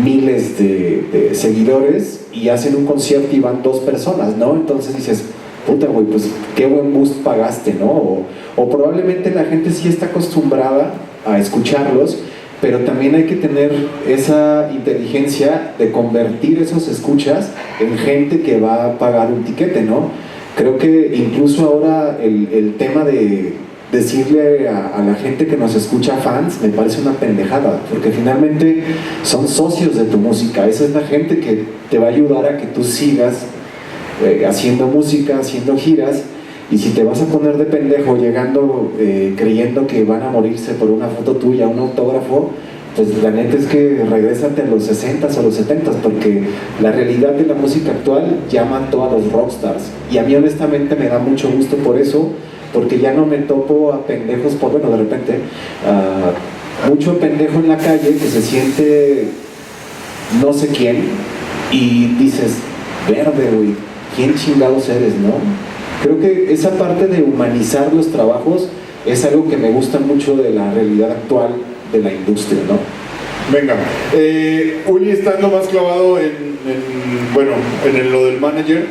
miles de seguidores y hacen un concierto y van 2 personas, ¿no? Entonces dices, puta güey, pues qué buen boost pagaste, ¿no? O probablemente la gente sí está acostumbrada a escucharlos, pero también hay que tener esa inteligencia de convertir esos escuchas en gente que va a pagar un tiquete, ¿no? Creo que incluso ahora el tema de decirle a la gente que nos escucha fans me parece una pendejada, porque finalmente son socios de tu música. Esa es la gente que te va a ayudar a que tú sigas haciendo música, haciendo giras. Y si te vas a poner de pendejo llegando creyendo que van a morirse por una foto tuya, un autógrafo, pues la neta es que regrésate a los 60s o los 70s, porque la realidad de la música actual ya mató a los rockstars. Y a mí honestamente me da mucho gusto por eso, porque ya no me topo a pendejos, de repente, mucho pendejo en la calle que se siente no sé quién y dices, verde, güey, ¿quién chingados eres, no? Creo que esa parte de humanizar los trabajos es algo que me gusta mucho de la realidad actual de la industria, ¿no? Venga, Uli, estando más clavado en lo del manager,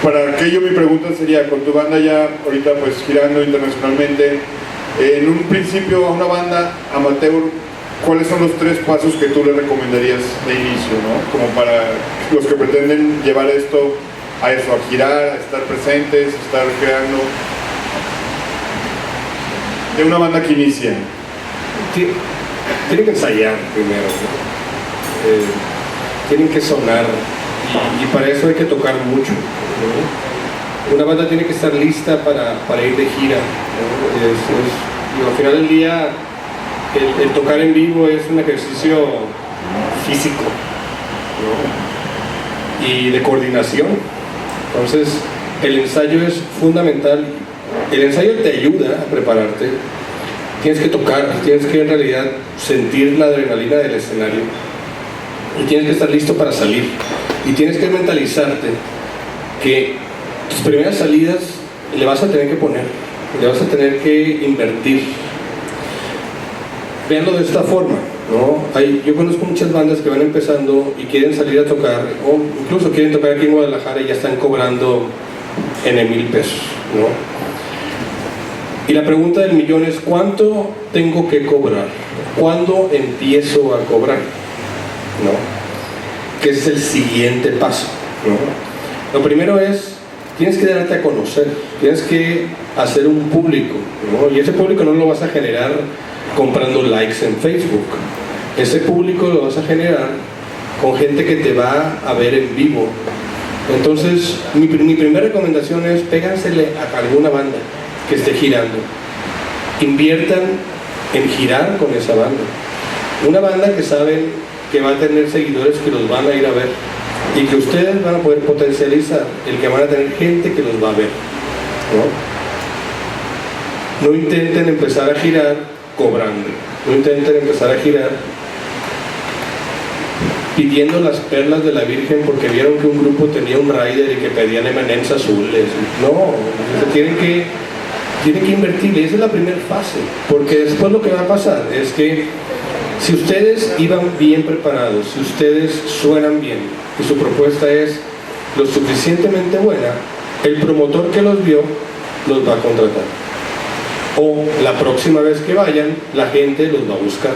para aquello mi pregunta sería, con tu banda ya ahorita pues girando internacionalmente, en un principio a una banda amateur, ¿cuáles son los 3 pasos que tú le recomendarías de inicio, ¿no? Como para los que pretenden llevar esto a eso, a girar, a estar presentes, a estar creando, de una banda que inicia. Tienen que ensayar primero, ¿no? Tienen que sonar y para eso hay que tocar mucho, ¿no? Una banda tiene que estar lista para ir de gira, ¿no? Al final del día el tocar en vivo es un ejercicio físico, ¿no? Y de coordinación. Entonces el ensayo es fundamental. El ensayo te ayuda a prepararte. Tienes que tocar, tienes que en realidad sentir la adrenalina del escenario y tienes que estar listo para salir y tienes que mentalizarte que tus primeras salidas le vas a tener que poner, le vas a tener que invertir. Véanlo de esta forma, ¿no? Yo conozco muchas bandas que van empezando y quieren salir a tocar, o incluso quieren tocar aquí en Guadalajara y ya están cobrando N$1,000 pesos, ¿no? Y la pregunta del millón es, ¿cuánto tengo que cobrar? ¿Cuándo empiezo a cobrar? ¿No? Que ese es el siguiente paso, ¿no? Lo primero es, tienes que darte a conocer, tienes que hacer un público, ¿no? Y ese público no lo vas a generar comprando likes en Facebook. Ese público lo vas a generar con gente que te va a ver en vivo. Entonces, mi primera recomendación es, pégansele a alguna banda que esté girando. Inviertan en girar con esa banda. Una banda que saben que va a tener seguidores que los van a ir a ver y que ustedes van a poder potencializar el que van a tener gente que los va a ver, ¿no? No intenten empezar a girar cobrando, no intenten empezar a girar pidiendo las perlas de la Virgen porque vieron que un grupo tenía un rider y que pedían M&M's azules. No, tienen que invertir, y esa es la primera fase, porque después lo que va a pasar es que si ustedes iban bien preparados, si ustedes suenan bien y su propuesta es lo suficientemente buena, el promotor que los vio los va a contratar, o la próxima vez que vayan la gente los va a buscar,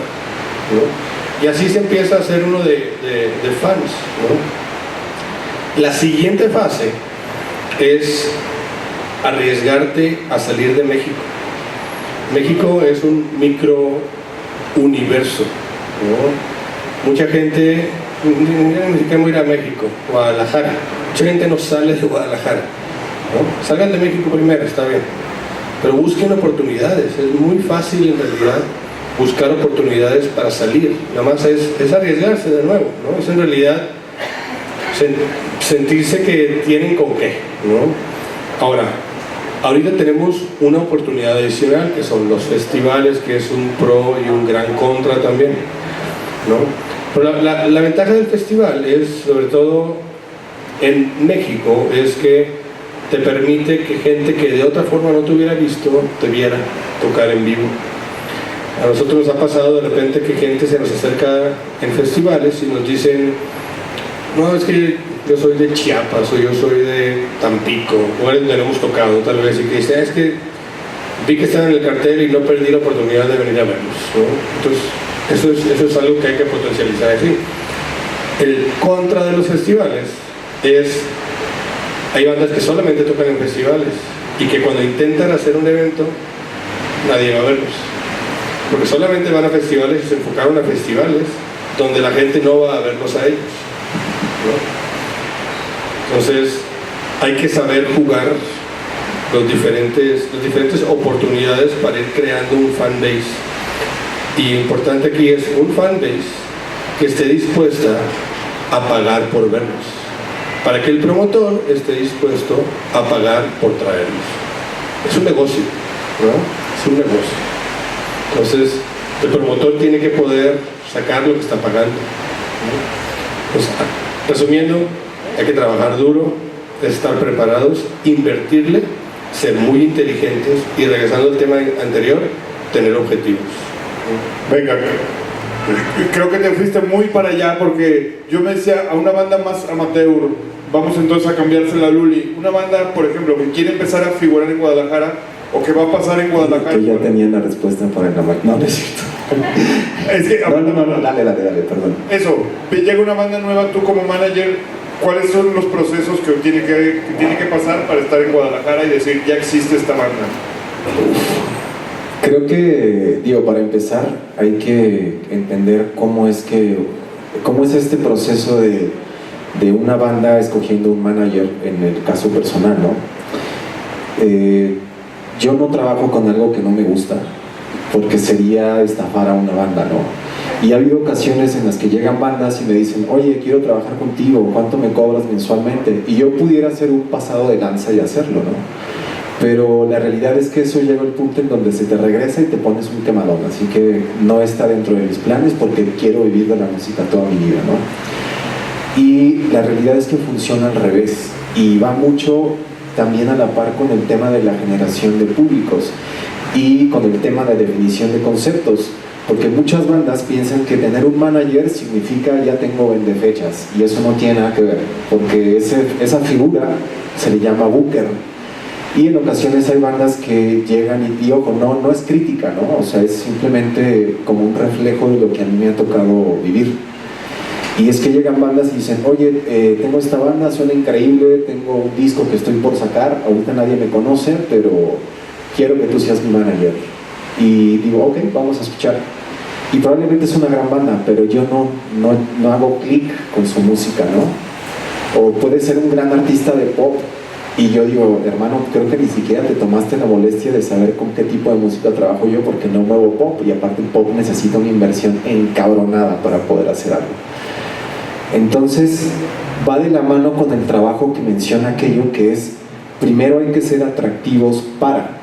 ¿no? Y así se empieza a hacer uno de fans, ¿no? La siguiente fase es arriesgarte a salir de México. México es un micro universo, ¿no? Mucha gente ni siquiera ir a México, Guadalajara, mucha gente no sale de Guadalajara, ¿no? Salgan de México primero, está bien, pero busquen oportunidades. Es muy fácil en realidad buscar oportunidades para salir, nada más es arriesgarse de nuevo, ¿no? Es en realidad sentirse que tienen con qué, ¿no? Ahora, ahorita tenemos una oportunidad adicional que son los festivales, que es un pro y un gran contra también, ¿no? Pero la ventaja del festival es, sobre todo en México, es que te permite que gente que de otra forma no te hubiera visto, te viera tocar en vivo. A nosotros nos ha pasado de repente que gente se nos acerca en festivales y nos dicen, no, es que yo soy de Chiapas o yo soy de Tampico, lugares donde no hemos tocado tal vez, y que dicen, es que vi que estaban en el cartel y no perdí la oportunidad de venir a verlos, ¿no? Entonces eso es algo que hay que potencializar así. El contra de los festivales es, hay bandas que solamente tocan en festivales y que cuando intentan hacer un evento nadie va a verlos, porque solamente van a festivales y se enfocaron a festivales donde la gente no va a verlos a ellos, ¿no? Entonces hay que saber jugar las diferentes oportunidades para ir creando un fanbase, y importante aquí es un fanbase que esté dispuesta a pagar por verlos, para que el promotor esté dispuesto a pagar por traerlos. Es un negocio, ¿no? Es un negocio. Entonces el promotor tiene que poder sacar lo que está pagando, ¿no? Pues, resumiendo, hay que trabajar duro, estar preparados, invertirle, ser muy inteligentes y, regresando al tema anterior, tener objetivos. Venga, creo que te fuiste muy para allá, porque yo me decía a una banda más amateur, vamos entonces a cambiársela a Luli. Una banda, por ejemplo, que quiere empezar a figurar en Guadalajara o que va a pasar en Guadalajara. Que ya tenían la respuesta para el amor. No, no es cierto. Es que, no, dale, perdón. Eso, llega una banda nueva, tú como manager, ¿cuáles son los procesos que tiene que pasar para estar en Guadalajara y decir, ya existe esta banda? Creo que, para empezar, hay que entender cómo es este proceso de una banda escogiendo un manager en el caso personal, ¿no? Yo no trabajo con algo que no me gusta, porque sería estafar a una banda, ¿no? Y ha habido ocasiones en las que llegan bandas y me dicen, oye, quiero trabajar contigo, ¿cuánto me cobras mensualmente? Y yo pudiera hacer un pasado de lanza y hacerlo, ¿no? Pero la realidad es que eso llega al punto en donde se te regresa y te pones un quemadón, así que no está dentro de mis planes porque quiero vivir de la música toda mi vida, ¿no? Y la realidad es que funciona al revés y va mucho también a la par con el tema de la generación de públicos y con el tema de definición de conceptos, porque muchas bandas piensan que tener un manager significa ya tengo vendefechas, y eso no tiene nada que ver, porque esa figura se le llama booker, y en ocasiones hay bandas que llegan y ojo, no es crítica, ¿no? O sea, es simplemente como un reflejo de lo que a mí me ha tocado vivir. Y es que llegan bandas y dicen, oye, tengo esta banda, suena increíble, tengo un disco que estoy por sacar, ahorita nadie me conoce, pero quiero que tú seas mi manager. Y digo, ok, vamos a escuchar. Y probablemente es una gran banda, pero yo no hago clic con su música, ¿no? O puede ser un gran artista de pop, y yo digo, hermano, creo que ni siquiera te tomaste la molestia de saber con qué tipo de música trabajo yo, porque no muevo pop, y aparte el pop necesita una inversión encabronada para poder hacer algo. Entonces, va de la mano con el trabajo que menciona aquello que es, primero hay que ser atractivos para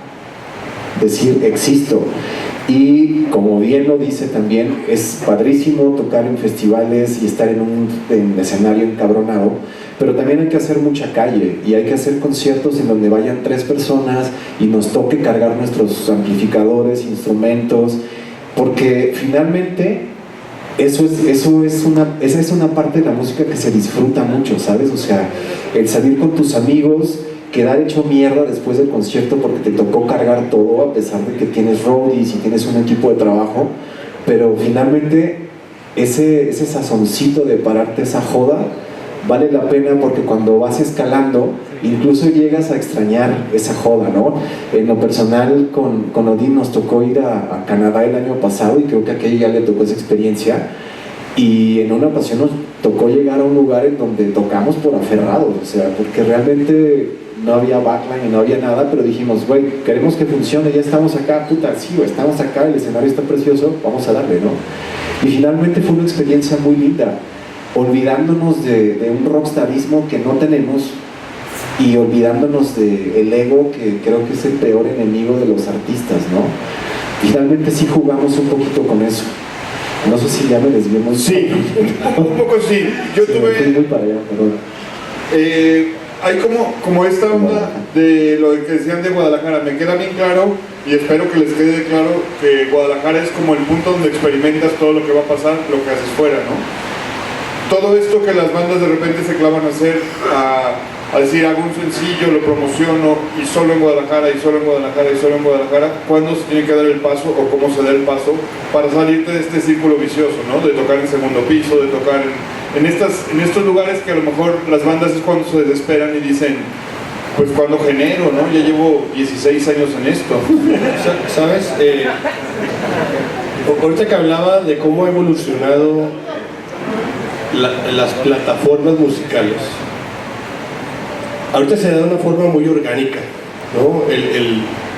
decir, existo. Y como bien lo dice también, es padrísimo tocar en festivales y estar en un escenario encabronado, pero también hay que hacer mucha calle y hay que hacer conciertos en donde vayan 3 personas y nos toque cargar nuestros amplificadores, instrumentos, porque finalmente esa es una parte de la música que se disfruta mucho, ¿sabes? O sea, el salir con tus amigos, quedar hecho mierda después del concierto porque te tocó cargar todo, a pesar de que tienes roadies y tienes un equipo de trabajo, pero finalmente ese sazoncito de pararte esa joda vale la pena, porque cuando vas escalando incluso llegas a extrañar esa joda, ¿no? En lo personal con Odín nos tocó ir a Canadá el año pasado y creo que a aquel ya le tocó esa experiencia, y en una ocasión nos tocó llegar a un lugar en donde tocamos por aferrados, o sea, porque realmente no había backline y no había nada, pero dijimos, güey, queremos que funcione, ya estamos acá, puta, sí, güey, estamos acá, el escenario está precioso, vamos a darle, ¿no? Y finalmente fue una experiencia muy linda, olvidándonos de un rockstarismo que no tenemos y olvidándonos del ego, que creo que es el peor enemigo de los artistas, ¿no? Finalmente sí jugamos un poquito con eso. No sé si ya me desvié muy. Sí, un poco sí. Yo tuve... muy para allá, perdón. Hay como esta onda de lo que decían de Guadalajara. Me queda bien claro, y espero que les quede claro, que Guadalajara es como el punto donde experimentas todo lo que va a pasar, lo que haces fuera, ¿no? Todo esto que las bandas de repente se clavan a hacer, a decir, hago un sencillo, lo promociono, y solo en Guadalajara, y solo en Guadalajara, y solo en Guadalajara, ¿cuándo se tiene que dar el paso, o cómo se da el paso, para salirte de este círculo vicioso, ¿no? De tocar en segundo piso, de tocar en estos lugares que a lo mejor las bandas es cuando se desesperan y dicen, pues cuando genero, ¿no? Ya llevo 16 años en esto. ¿Sabes? Ahorita que hablaba de cómo ha evolucionado las plataformas musicales, ahorita se da de una forma muy orgánica, ¿no?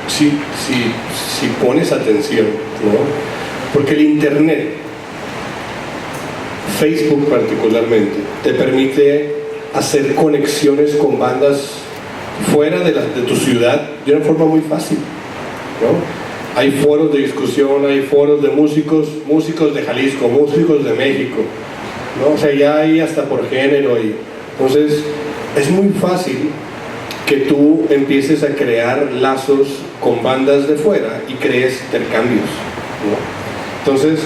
Si pones atención, ¿no? Porque el internet, Facebook particularmente, te permite hacer conexiones con bandas fuera de tu ciudad de una forma muy fácil, ¿no? Hay foros de discusión, hay foros de músicos de Jalisco, músicos de México, ¿no? O sea, ya hay hasta por género, y entonces es muy fácil que tú empieces a crear lazos con bandas de fuera y crees intercambios, ¿no? Entonces,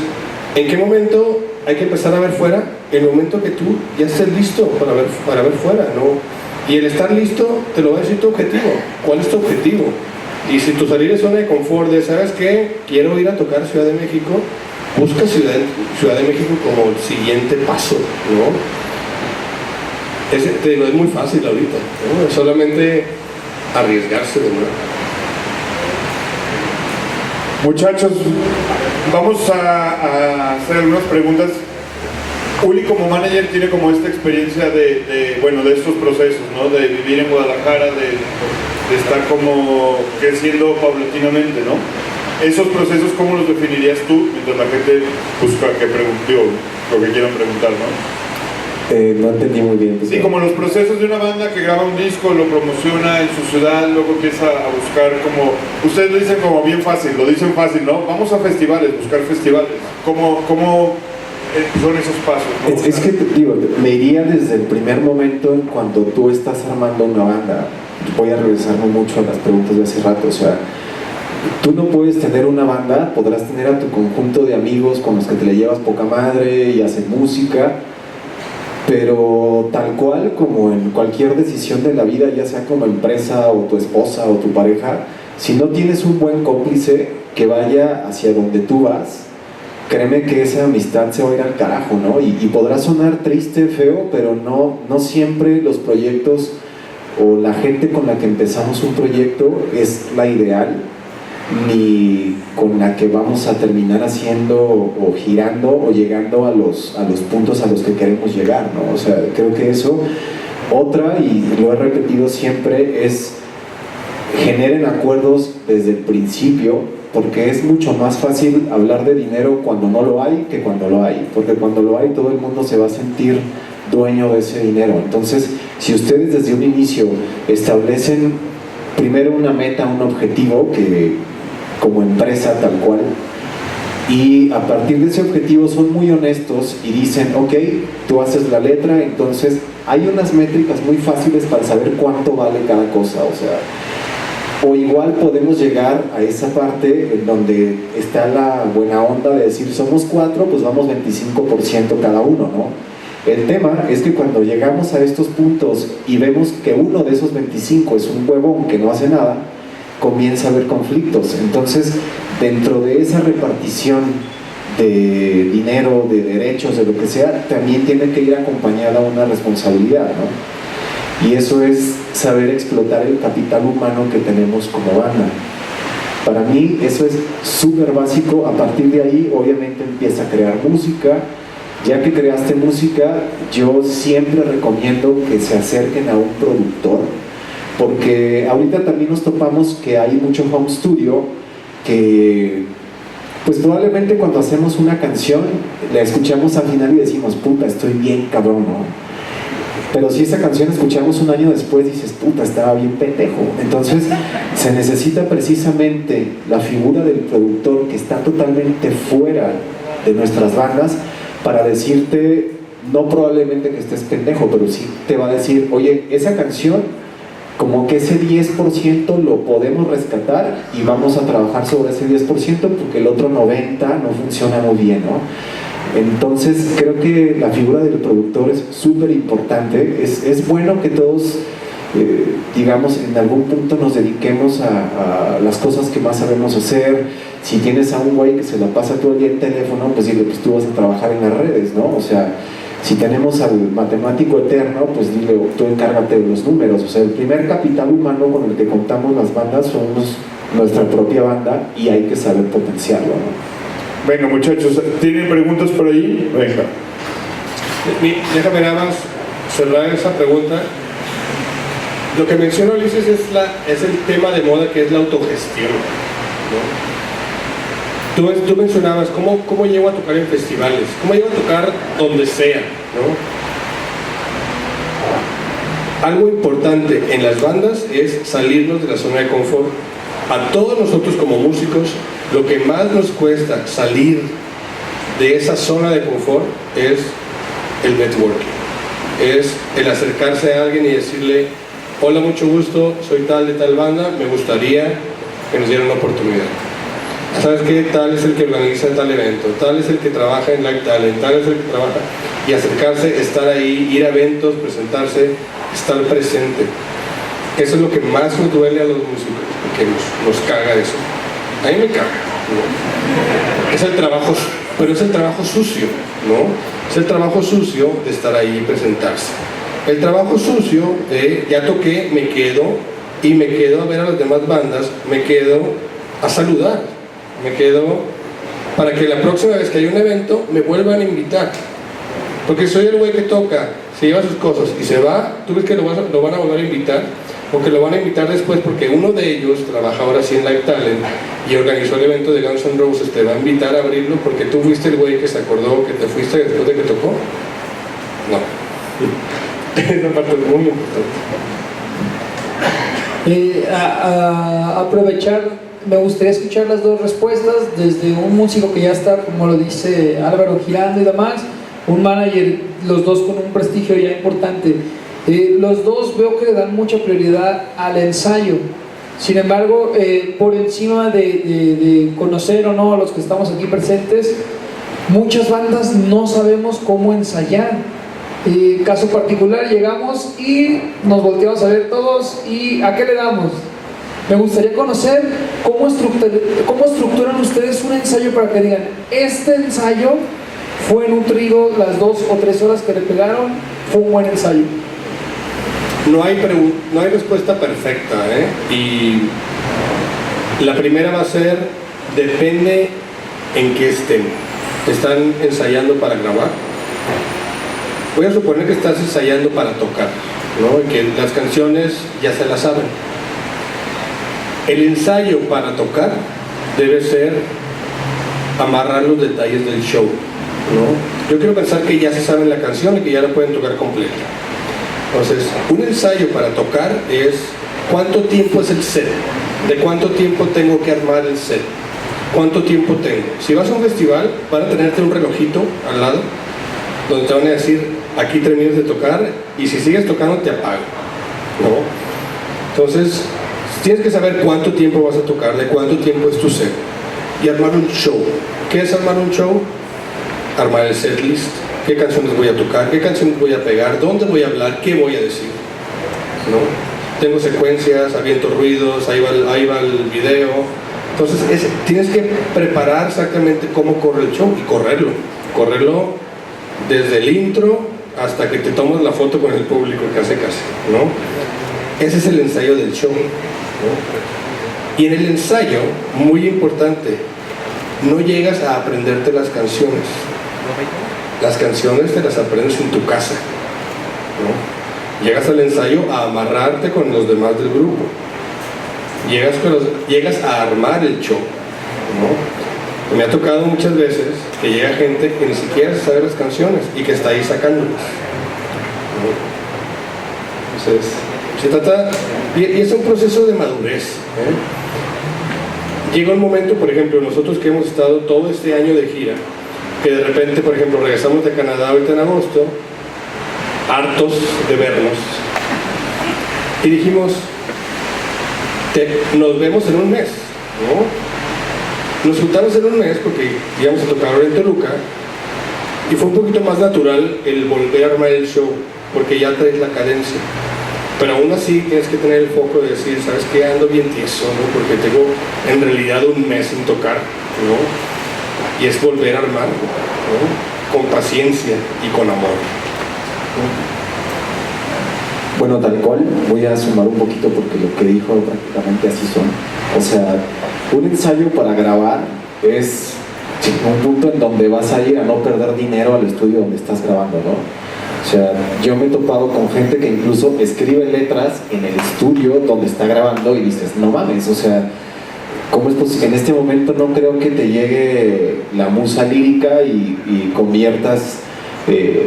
¿en qué momento hay que empezar a ver fuera el momento que tú ya estés listo para ver fuera, ¿no? Y el estar listo te lo va a decir tu objetivo. ¿Cuál es tu objetivo? Y si tu salir de zona de confort de, ¿sabes qué? Quiero ir a tocar Ciudad de México, busca Ciudad de México como el siguiente paso, ¿no? Te digo, es muy fácil ahorita, ¿no? Es solamente arriesgarse de nuevo. Muchachos, vamos a hacer algunas preguntas. Uli como manager tiene como esta experiencia de estos procesos, ¿no? De vivir en Guadalajara, de estar como creciendo paulatinamente, ¿no? Esos procesos, ¿cómo los definirías tú? Mientras la gente busca que pregunte lo que quieran preguntar, ¿no? No entendí muy bien. Sí, como los procesos de una banda que graba un disco, lo promociona en su ciudad, luego empieza a buscar como... Ustedes lo dicen como bien fácil, lo dicen fácil, ¿no? Vamos a festivales, buscar festivales. ¿Cómo son esos pasos, ¿no? Es que, digo, me iría desde el primer momento en cuando tú estás armando una banda. Voy a regresarme mucho a las preguntas de hace rato, o sea... Tú no puedes tener una banda, podrás tener a tu conjunto de amigos con los que te le llevas poca madre y hacen música, pero tal cual como en cualquier decisión de la vida, ya sea como empresa o tu esposa o tu pareja, si no tienes un buen cómplice que vaya hacia donde tú vas, créeme que esa amistad se va a ir al carajo, ¿no? Y podrá sonar triste, feo, pero no siempre los proyectos o la gente con la que empezamos un proyecto es la ideal, ni con la que vamos a terminar haciendo o girando o llegando a los puntos a los que queremos llegar, ¿no? O sea, creo que eso, otra, y lo he repetido siempre, es generen acuerdos desde el principio, porque es mucho más fácil hablar de dinero cuando no lo hay que cuando lo hay, porque cuando lo hay todo el mundo se va a sentir dueño de ese dinero. Entonces, si ustedes desde un inicio establecen primero una meta, un objetivo que como empresa tal cual, y a partir de ese objetivo son muy honestos y dicen, ok, tú haces la letra, entonces hay unas métricas muy fáciles para saber cuánto vale cada cosa, o sea, o igual podemos llegar a esa parte en donde está la buena onda de decir, somos 4, pues vamos 25% cada uno, ¿no? El tema es que cuando llegamos a estos puntos y vemos que uno de esos 25 es un huevón que no hace nada, comienza a haber conflictos. Entonces, dentro de esa repartición de dinero, de derechos, de lo que sea, también tiene que ir acompañada una responsabilidad, ¿no? Y eso es saber explotar el capital humano que tenemos como banda. Para mí eso es súper básico. A partir de ahí, obviamente, empieza a crear música. Ya que creaste música, yo siempre recomiendo que se acerquen a un productor, porque ahorita también nos topamos que hay mucho home studio que pues probablemente cuando hacemos una canción la escuchamos al final y decimos, puta, estoy bien cabrón, ¿no? Pero si esa canción escuchamos un año después, dices, puta, estaba bien pendejo. Entonces se necesita precisamente la figura del productor que está totalmente fuera de nuestras bandas para decirte, no probablemente que estés pendejo, pero sí te va a decir, oye, esa canción, como que ese 10% lo podemos rescatar y vamos a trabajar sobre ese 10% porque el otro 90% no funciona muy bien, ¿no? Entonces creo que la figura del productor es súper importante. Es bueno que todos, digamos, en algún punto nos dediquemos a las cosas que más sabemos hacer. Si tienes a un güey que se la pasa todo el día en teléfono, pues dile, pues tú vas a trabajar en las redes, ¿no? O sea, si tenemos al matemático eterno, pues dile, tú encárgate de los números. O sea, el primer capital humano con el que contamos las bandas somos nuestra propia banda y hay que saber potenciarlo, ¿no? Venga, muchachos, ¿tienen preguntas por ahí? Venga. Déjame nada más cerrar esa pregunta. Lo que menciona Ulises es el tema de moda, que es la autogestión, ¿no? Tú mencionabas cómo llego a tocar en festivales, cómo llego a tocar donde sea, ¿no? Algo importante en las bandas es salirnos de la zona de confort. A todos nosotros como músicos, lo que más nos cuesta salir de esa zona de confort es el networking, es el acercarse a alguien y decirle, hola, mucho gusto, soy tal de tal banda, me gustaría que nos dieran una oportunidad. ¿sabes qué? Tal es el que organiza tal evento, tal es el que trabaja en Live Talent, tal es el que trabaja, y acercarse, estar ahí, ir a eventos, presentarse, estar presente. Eso es lo que más nos duele a los músicos, porque nos caga eso. A mí me caga, ¿no? Es el trabajo, pero es el trabajo sucio, ¿no? Es el trabajo sucio de estar ahí y presentarse. El trabajo sucio de ya toqué, me quedo a ver a las demás bandas, me quedo a saludar, me quedo para que la próxima vez que haya un evento me vuelvan a invitar. Porque soy el güey que toca, se lleva sus cosas y se va, ¿tú ves que lo van a volver a invitar? O que lo van a invitar después porque uno de ellos trabaja ahora sí en Live Talent y organizó el evento de Guns N' Roses, te va a invitar a abrirlo porque tú fuiste el güey que se acordó que te fuiste después de que tocó. No. Esa parte es muy importante. Aprovechar, me gustaría escuchar las dos respuestas, desde un músico que ya está, como lo dice Álvaro, girando y demás, un manager, los dos con un prestigio ya importante. Los dos veo que le dan mucha prioridad al ensayo. Sin embargo, por encima de conocer o no a los que estamos aquí presentes, muchas bandas no sabemos cómo ensayar. Caso particular, llegamos y nos volteamos a ver todos y ¿a qué le damos? Me gustaría conocer cómo estructuran ustedes un ensayo para que digan, este ensayo fue nutrido, las 2 o 3 horas que le pegaron, fue un buen ensayo. No hay respuesta perfecta, y la primera va a ser, depende en qué estén. ¿Están ensayando para grabar? Voy a suponer que estás ensayando para tocar, ¿no? Y que las canciones ya se las saben. El ensayo para tocar debe ser amarrar los detalles del show, ¿no? Yo quiero pensar que ya se saben la canción y que ya la pueden tocar completa. Entonces, un ensayo para tocar es cuánto tiempo es el set, de cuánto tiempo tengo que armar el set, cuánto tiempo tengo. Si vas a un festival, van a tenerte un relojito al lado, donde te van a decir, aquí terminas de tocar, y si sigues tocando te apago, ¿no? Entonces, tienes que saber cuánto tiempo vas a tocar, de cuánto tiempo es tu set, y armar un show. ¿Qué es armar un show? Armar el setlist. ¿Qué canciones voy a tocar? ¿Qué canciones voy a pegar? ¿Dónde voy a hablar? ¿Qué voy a decir? ¿No? Tengo secuencias, aviento ruidos, ahí va el video. Entonces tienes que preparar exactamente cómo corre el show y correrlo desde el intro hasta que te tomas la foto con el público, casi, ¿no? Ese es el ensayo del show, ¿no? Y en el ensayo, muy importante, no llegas a aprenderte las canciones. Las canciones te las aprendes en tu casa, ¿no? Llegas al ensayo a amarrarte con los demás del grupo. Llegas a armar el show, ¿no? Me ha tocado muchas veces que llega gente que ni siquiera sabe las canciones y que está ahí sacándolas, ¿no? Entonces, se trata, y es un proceso de madurez, Llega un momento, por ejemplo, nosotros que hemos estado todo este año de gira, que de repente, por ejemplo, regresamos de Canadá ahorita en agosto, hartos de vernos, y dijimos, nos vemos en un mes, ¿no? Nos juntamos en un mes porque íbamos a tocar ahora en Toluca, y fue un poquito más natural el volver a armar el show, porque ya traes la cadencia. Pero aún así tienes que tener el foco de decir, ¿sabes qué? Ando bien tieso, ¿no? Porque tengo en realidad un mes sin tocar, ¿no? Y es volver a armar, ¿no? Con paciencia y con amor, ¿no? Bueno, tal cual, voy a sumar un poquito porque lo que dijo prácticamente así son. O sea, un ensayo para grabar es un punto en donde vas a ir a no perder dinero al estudio donde estás grabando, ¿no? O sea, yo me he topado con gente que incluso escribe letras en el estudio donde está grabando y dices, no mames, o sea, ¿cómo es posible? En este momento no creo que te llegue la musa lírica y conviertas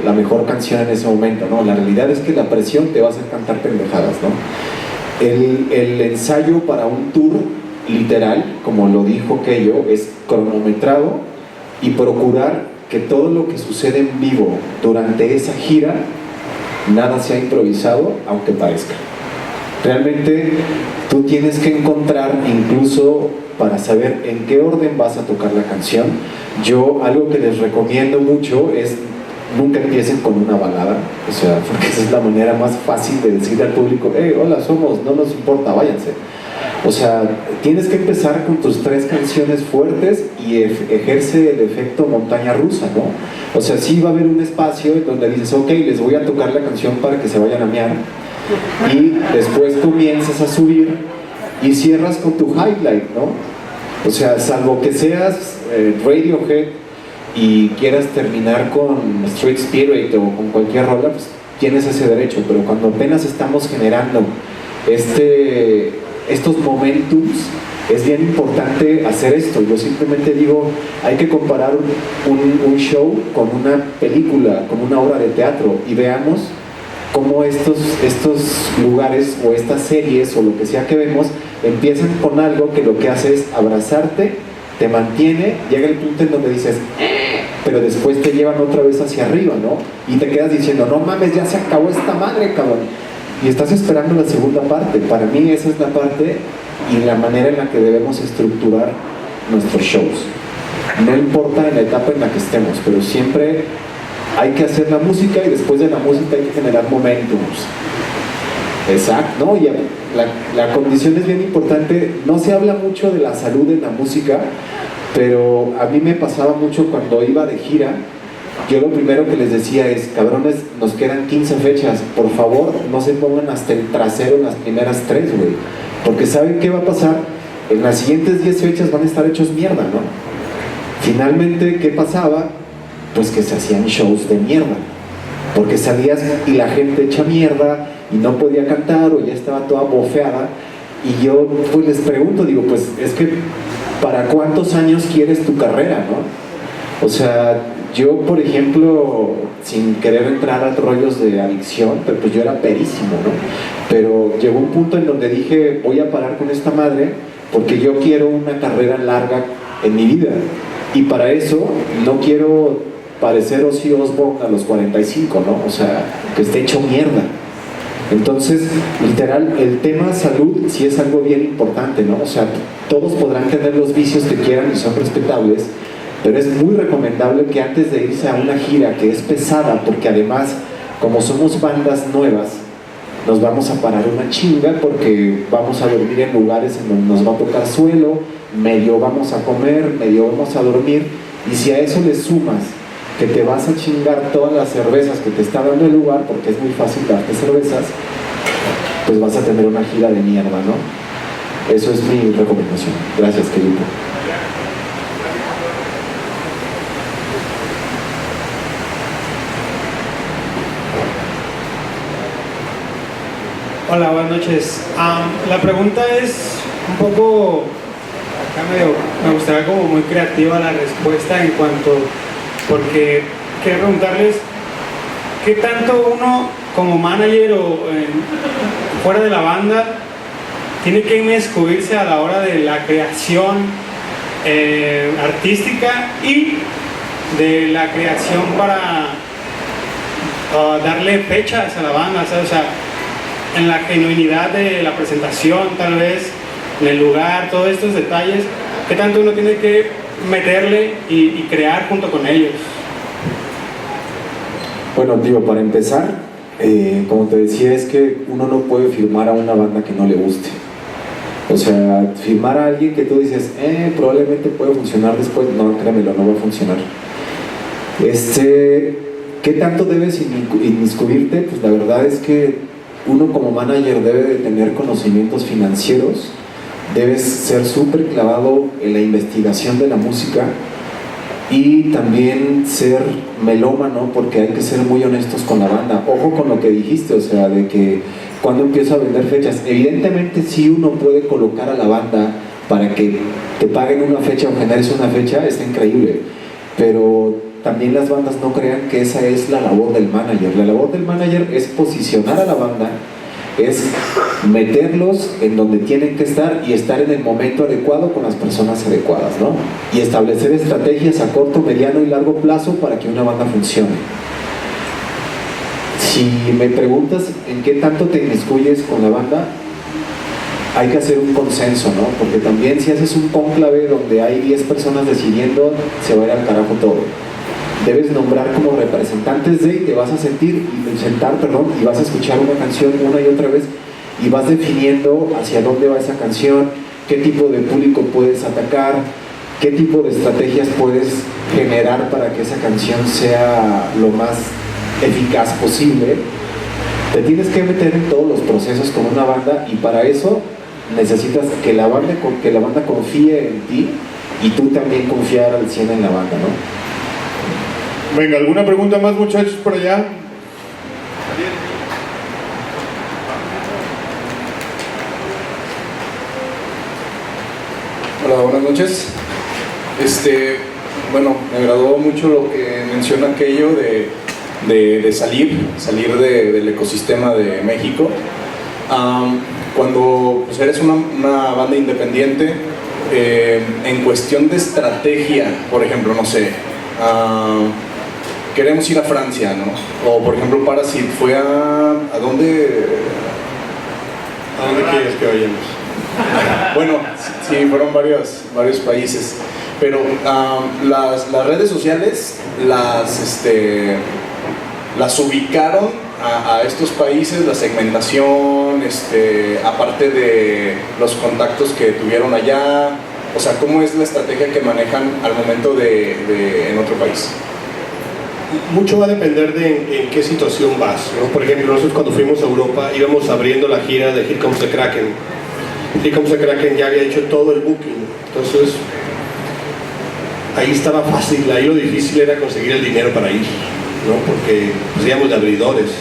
la mejor canción en ese momento, ¿no? La realidad es que la presión te va a hacer cantar pendejadas, ¿no? El ensayo para un tour literal, como lo dijo Keyo, es cronometrado y procurar que todo lo que sucede en vivo durante esa gira, nada sea improvisado, aunque parezca. Realmente tú tienes que encontrar incluso para saber en qué orden vas a tocar la canción. Yo algo que les recomiendo mucho es nunca empiecen con una balada, o sea, porque esa es la manera más fácil de decirle al público, hola, somos, no nos importa, váyanse. O sea, tienes que empezar con tus 3 canciones fuertes y ejerce el efecto montaña rusa, ¿no? O sea, sí va a haber un espacio donde dices, ok, les voy a tocar la canción para que se vayan a mear, y después comienzas a subir y cierras con tu highlight, ¿no? O sea, salvo que seas Radiohead y quieras terminar con Street Spirit o con cualquier rola, pues tienes ese derecho, pero cuando apenas estamos generando estos momentums, es bien importante hacer esto. Yo simplemente digo, hay que comparar un show con una película, con una obra de teatro, y veamos cómo estos lugares o estas series o lo que sea que vemos empiezan con algo que lo que hace es abrazarte, te mantiene, llega el punto en donde dices pero después te llevan otra vez hacia arriba, ¿no? Y te quedas diciendo, no mames, ya se acabó esta madre, cabrón, y estás esperando la segunda parte. Para mí esa es la parte y la manera en la que debemos estructurar nuestros shows. No importa en la etapa en la que estemos, pero siempre hay que hacer la música y después de la música hay que generar momentums. Exacto, ¿no? Y la condición es bien importante. No se habla mucho de la salud en la música, pero a mí me pasaba mucho cuando iba de gira. Yo lo primero que les decía es, cabrones, nos quedan 15 fechas, por favor no se pongan hasta el trasero en las primeras 3, güey, porque ¿saben qué va a pasar? En las siguientes 10 fechas van a estar hechos mierda, ¿no? Finalmente, ¿qué pasaba? Pues que se hacían shows de mierda, porque salías y la gente hecha mierda y no podía cantar o ya estaba toda bofeada, y yo pues les pregunto, digo, pues es que ¿para cuántos años quieres tu carrera, no? O sea, yo por ejemplo, sin querer entrar a rollos de adicción, pero pues yo era perísimo, ¿no? Pero llegó un punto en donde dije, voy a parar con esta madre porque yo quiero una carrera larga en mi vida, y para eso no quiero parecer Ozzy Osbourne a los 45, ¿no? O sea, que esté hecho mierda. Entonces, literal, el tema salud sí es algo bien importante, ¿no? O sea, todos podrán tener los vicios que quieran y son respetables, pero es muy recomendable que antes de irse a una gira que es pesada, porque además, como somos bandas nuevas, nos vamos a parar una chinga porque vamos a dormir en lugares en donde nos va a tocar suelo, medio vamos a comer, medio vamos a dormir, y si a eso le sumas que te vas a chingar todas las cervezas que te está dando el lugar, porque es muy fácil darte cervezas, pues vas a tener una gira de mierda, ¿no? Eso es mi recomendación. Gracias, querido. Hola, buenas noches. La pregunta es un poco, acá me gustaría como muy creativa la respuesta en cuanto, porque quería preguntarles qué tanto uno como manager o fuera de la banda tiene que inmiscuirse a la hora de la creación artística y de la creación para darle fechas a la banda, ¿sabes? O sea, en la genuinidad de la presentación, tal vez, en el lugar, todos estos detalles, ¿qué tanto uno tiene que meterle y crear junto con ellos? Bueno, digo, para empezar, como te decía, es que uno no puede firmar a una banda que no le guste. O sea, firmar a alguien que tú dices, probablemente puede funcionar después, no, créemelo, no va a funcionar. ¿Qué tanto debes inmiscuirte? Pues la verdad es que uno como manager debe de tener conocimientos financieros, debes ser súper clavado en la investigación de la música y también ser melómano, porque hay que ser muy honestos con la banda. Ojo con lo que dijiste, o sea, de que cuando empiezo a vender fechas, evidentemente sí uno puede colocar a la banda para que te paguen una fecha o generes una fecha, está increíble, pero también las bandas no crean que esa es la labor del manager. La labor del manager es posicionar a la banda, es meterlos en donde tienen que estar y estar en el momento adecuado con las personas adecuadas, ¿no? Y establecer estrategias a corto, mediano y largo plazo para que una banda funcione. Si me preguntas en qué tanto te inmiscuyes con la banda, hay que hacer un consenso, ¿no? Porque también si haces un cónclave donde hay 10 personas decidiendo, se va a ir al carajo todo. Debes nombrar como representantes de, y te vas a sentar, y vas a escuchar una canción una y otra vez, y vas definiendo hacia dónde va esa canción, qué tipo de público puedes atacar, qué tipo de estrategias puedes generar para que esa canción sea lo más eficaz posible. Te tienes que meter en todos los procesos con una banda, y para eso necesitas que la banda confíe en ti y tú también confiar al 100 en la banda, ¿no? Venga, ¿alguna pregunta más, muchachos, por allá? Hola, buenas noches. Bueno, me agradó mucho lo que menciona aquello de salir del ecosistema de México. Cuando pues, eres una banda independiente, en cuestión de estrategia, por ejemplo, no sé, queremos ir a Francia, ¿no? O por ejemplo Parasite fue ¿a dónde? ¿A dónde quieres que vayamos? Bueno, sí, fueron varios países, pero las redes sociales las ubicaron a estos países, la segmentación, aparte de los contactos que tuvieron allá, o sea, ¿cómo es la estrategia que manejan al momento en otro país? Mucho va a depender de en qué situación vas, ¿no? Por ejemplo, nosotros cuando fuimos a Europa íbamos abriendo la gira de Here Comes the Kraken. Here Comes the Kraken ya había hecho todo el booking, entonces ahí estaba fácil, ahí lo difícil era conseguir el dinero para ir, ¿no? Porque pues, íbamos de abridores.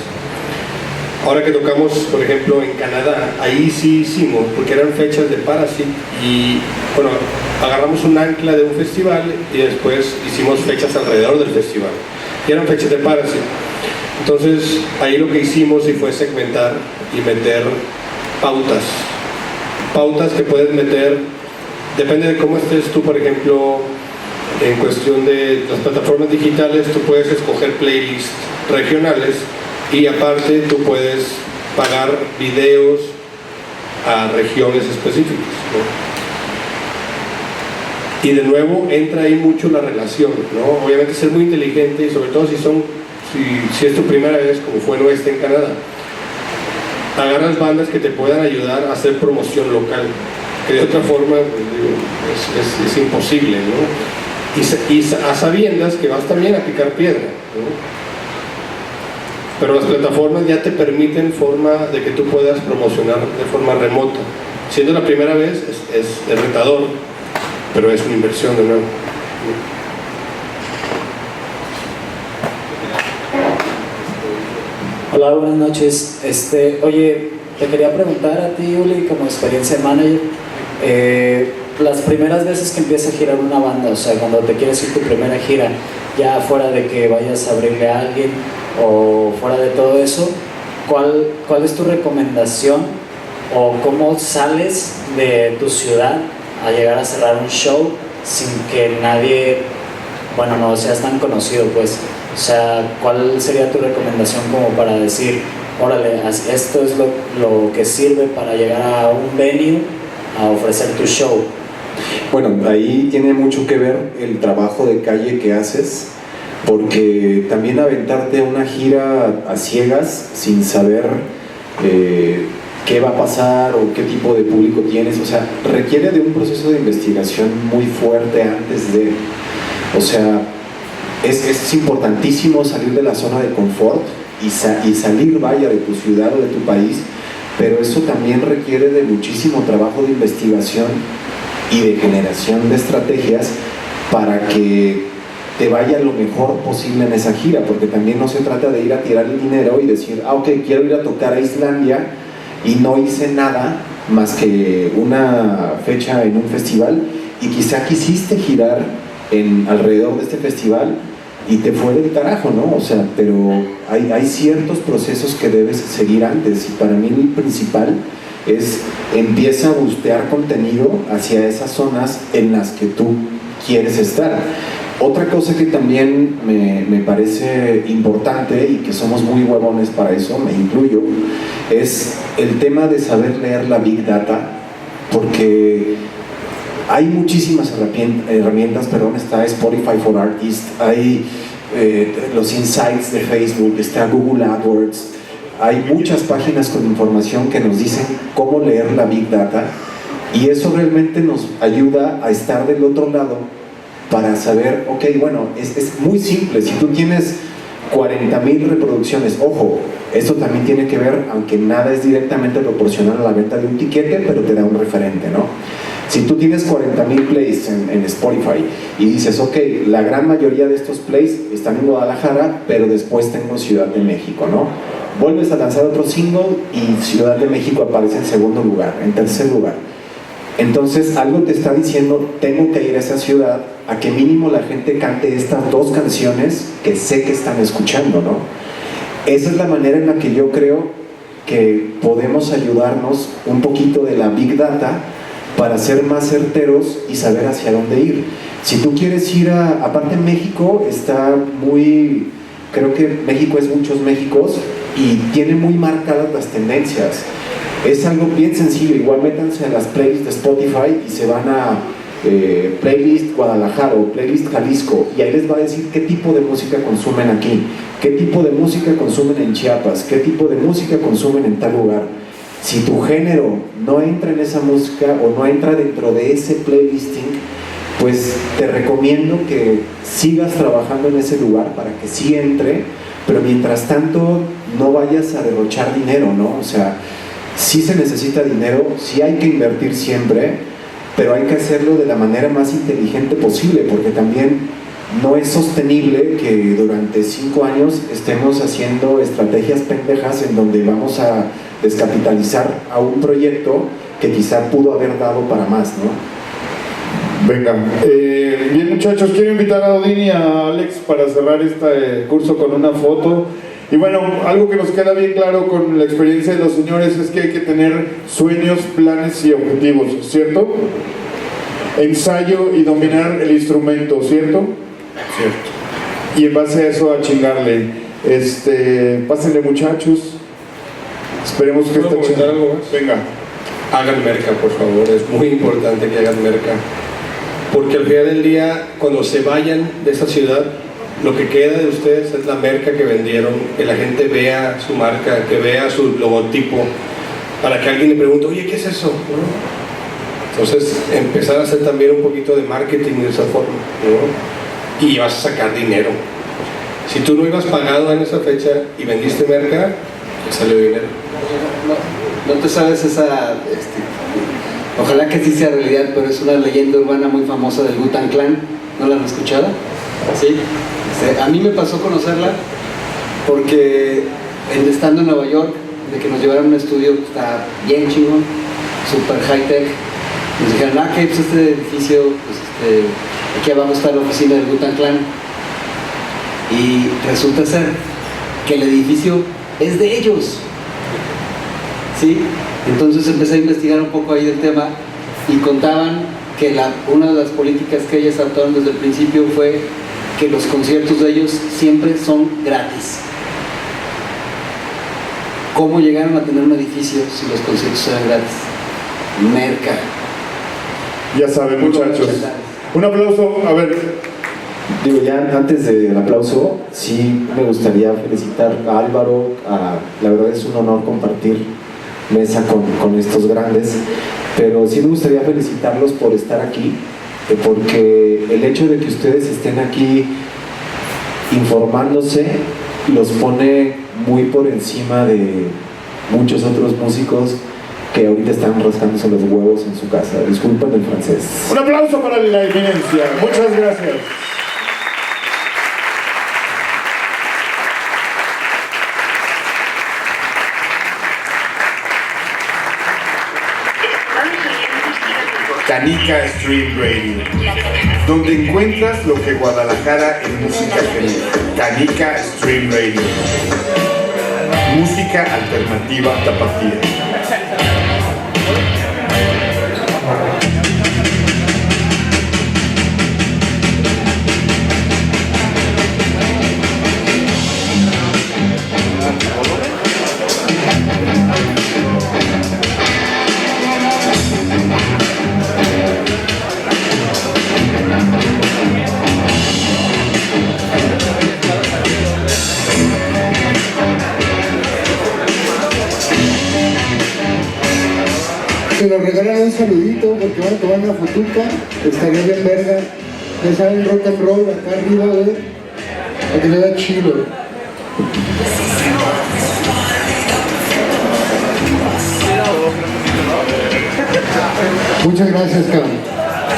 Ahora que tocamos, por ejemplo, en Canadá, ahí sí hicimos, porque eran fechas de Parasite, y bueno, agarramos un ancla de un festival y después hicimos fechas alrededor del festival. Y eran fechas de Parasite. Entonces, ahí lo que hicimos sí fue segmentar y meter pautas que puedes meter, depende de cómo estés tú, por ejemplo, en cuestión de las plataformas digitales, tú puedes escoger playlists regionales y aparte tú puedes pagar videos a regiones específicas, ¿no? Y de nuevo entra ahí mucho la relación, ¿no? Obviamente ser muy inteligente y sobre todo si es tu primera vez, como fue nuestra en Canadá, agarras bandas que te puedan ayudar a hacer promoción local, que de otra forma pues, es imposible, ¿no? Y a sabiendas que vas también a picar piedra, ¿no? Pero las plataformas ya te permiten forma de que tú puedas promocionar de forma remota. Siendo la primera vez es retador, pero es una inversión de nuevo. Hola, buenas noches. Oye, te quería preguntar a ti, Uli, como experiencia manager, las primeras veces que empieza a girar una banda, o sea, cuando te quieres ir tu primera gira, ya fuera de que vayas a abrirle a alguien o fuera de todo eso, ¿cuál es tu recomendación o cómo sales de tu ciudad a llegar a cerrar un show sin que nadie, bueno, no seas tan conocido, pues? O sea, ¿cuál sería tu recomendación como para decir, órale, esto es lo que sirve para llegar a un venue a ofrecer tu show? Bueno, ahí tiene mucho que ver el trabajo de calle que haces, porque también aventarte una gira a ciegas sin saber qué va a pasar o qué tipo de público tienes, o sea, requiere de un proceso de investigación muy fuerte antes de, o sea, es importantísimo salir de la zona de confort y salir, vaya, de tu ciudad o de tu país, pero eso también requiere de muchísimo trabajo de investigación y de generación de estrategias para que te vaya lo mejor posible en esa gira, porque también no se trata de ir a tirar el dinero y decir, ok, quiero ir a tocar a Islandia y no hice nada más que una fecha en un festival y quizá quisiste girar alrededor de este festival y te fue del carajo, ¿no? O sea, pero hay ciertos procesos que debes seguir antes, y para mí el principal es empieza a bustear contenido hacia esas zonas en las que tú quieres estar. Otra cosa que también me parece importante y que somos muy huevones para eso, me incluyo, es el tema de saber leer la Big Data porque hay muchísimas herramientas, está Spotify for Artists, hay los insights de Facebook, está Google AdWords, hay muchas páginas con información que nos dicen cómo leer la Big Data, y eso realmente nos ayuda a estar del otro lado para saber, ok, bueno, es muy simple. Si tú tienes 40,000 reproducciones, ojo, esto también tiene que ver, aunque nada es directamente proporcional a la venta de un tiquete, pero te da un referente, ¿no? Si tú tienes 40,000 plays en Spotify y dices, ok, la gran mayoría de estos plays están en Guadalajara, pero después tengo Ciudad de México, ¿no? Vuelves a lanzar otro single y Ciudad de México aparece en segundo lugar, en tercer lugar. Entonces algo te está diciendo, tengo que ir a esa ciudad a que mínimo la gente cante estas dos canciones que sé que están escuchando, ¿no? Esa es la manera en la que yo creo que podemos ayudarnos un poquito de la Big Data para ser más certeros y saber hacia dónde ir. Si tú quieres ir aparte México está muy, creo que México es muchos Méxicos y tiene muy marcadas las tendencias. Es algo bien sencillo, igual métanse a las playlists de Spotify y se van a playlist Guadalajara o playlist Jalisco, y ahí les va a decir qué tipo de música consumen aquí, qué tipo de música consumen en Chiapas, qué tipo de música consumen en tal lugar. Si tu género no entra en esa música o no entra dentro de ese playlisting, pues te recomiendo que sigas trabajando en ese lugar para que sí entre, pero mientras tanto no vayas a derrochar dinero, ¿no? O sea, sí se necesita dinero, sí hay que invertir siempre, pero hay que hacerlo de la manera más inteligente posible, porque también no es sostenible que durante 5 años estemos haciendo estrategias pendejas en donde vamos a descapitalizar a un proyecto que quizá pudo haber dado para más, ¿no? Venga, bien muchachos, quiero invitar a Odín y a Alex para cerrar este curso con una foto. Y bueno, algo que nos queda bien claro con la experiencia de los señores es que hay que tener sueños, planes y objetivos, ¿cierto? Ensayo y dominar el instrumento, ¿cierto? Cierto. Y en base a eso a chingarle. Pásenle muchachos. Esperemos que ¿puedo comentar algo más? Venga. Hagan merca, por favor, es muy importante que hagan merca. Porque al final del día, cuando se vayan de esa ciudad, lo que queda de ustedes es la merca que vendieron, que la gente vea su marca, que vea su logotipo, para que alguien le pregunte, oye, ¿qué es eso? ¿No? Entonces, empezar a hacer también un poquito de marketing de esa forma, ¿no? Y vas a sacar dinero. Si tú no ibas pagado en esa fecha y vendiste merca, te salió dinero. No te sabes esa... ojalá que sí sea realidad, pero es una leyenda urbana muy famosa del Wu-Tang Clan. ¿No la han escuchado? ¿Sí? A mí me pasó conocerla porque estando en Nueva York, de que nos llevaron a un estudio que está bien chingón, super high tech, nos dijeron, que pues este edificio, pues aquí abajo está la oficina del Wu-Tang Clan, y resulta ser que el edificio es de ellos, ¿sí? Entonces empecé a investigar un poco ahí del tema y contaban que una de las políticas que ellos adoptaron desde el principio fue que los conciertos de ellos siempre son gratis. ¿Cómo llegaron a tener un edificio si los conciertos eran gratis? Merca. Ya saben, muchachos. Un aplauso, a ver. Digo, ya antes del aplauso, sí me gustaría felicitar a Álvaro. La verdad es un honor compartir mesa con estos grandes, pero sí me gustaría felicitarlos por estar aquí, porque el hecho de que ustedes estén aquí informándose los pone muy por encima de muchos otros músicos que ahorita están rascándose los huevos en su casa. Disculpen el francés. Un aplauso para la eminencia. Muchas gracias. Canica Stream Radio, donde encuentras lo que Guadalajara en música genera. Canica Stream Radio, música alternativa tapatía. saludito porque van a tomar una fotuca, estaría bien verga. Ya saben, rock and roll acá arriba, güey, para que se vea chido. Muchas gracias, cabrón.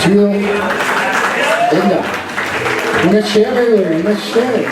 Chido. Venga. Una chévere, güey, una chévere.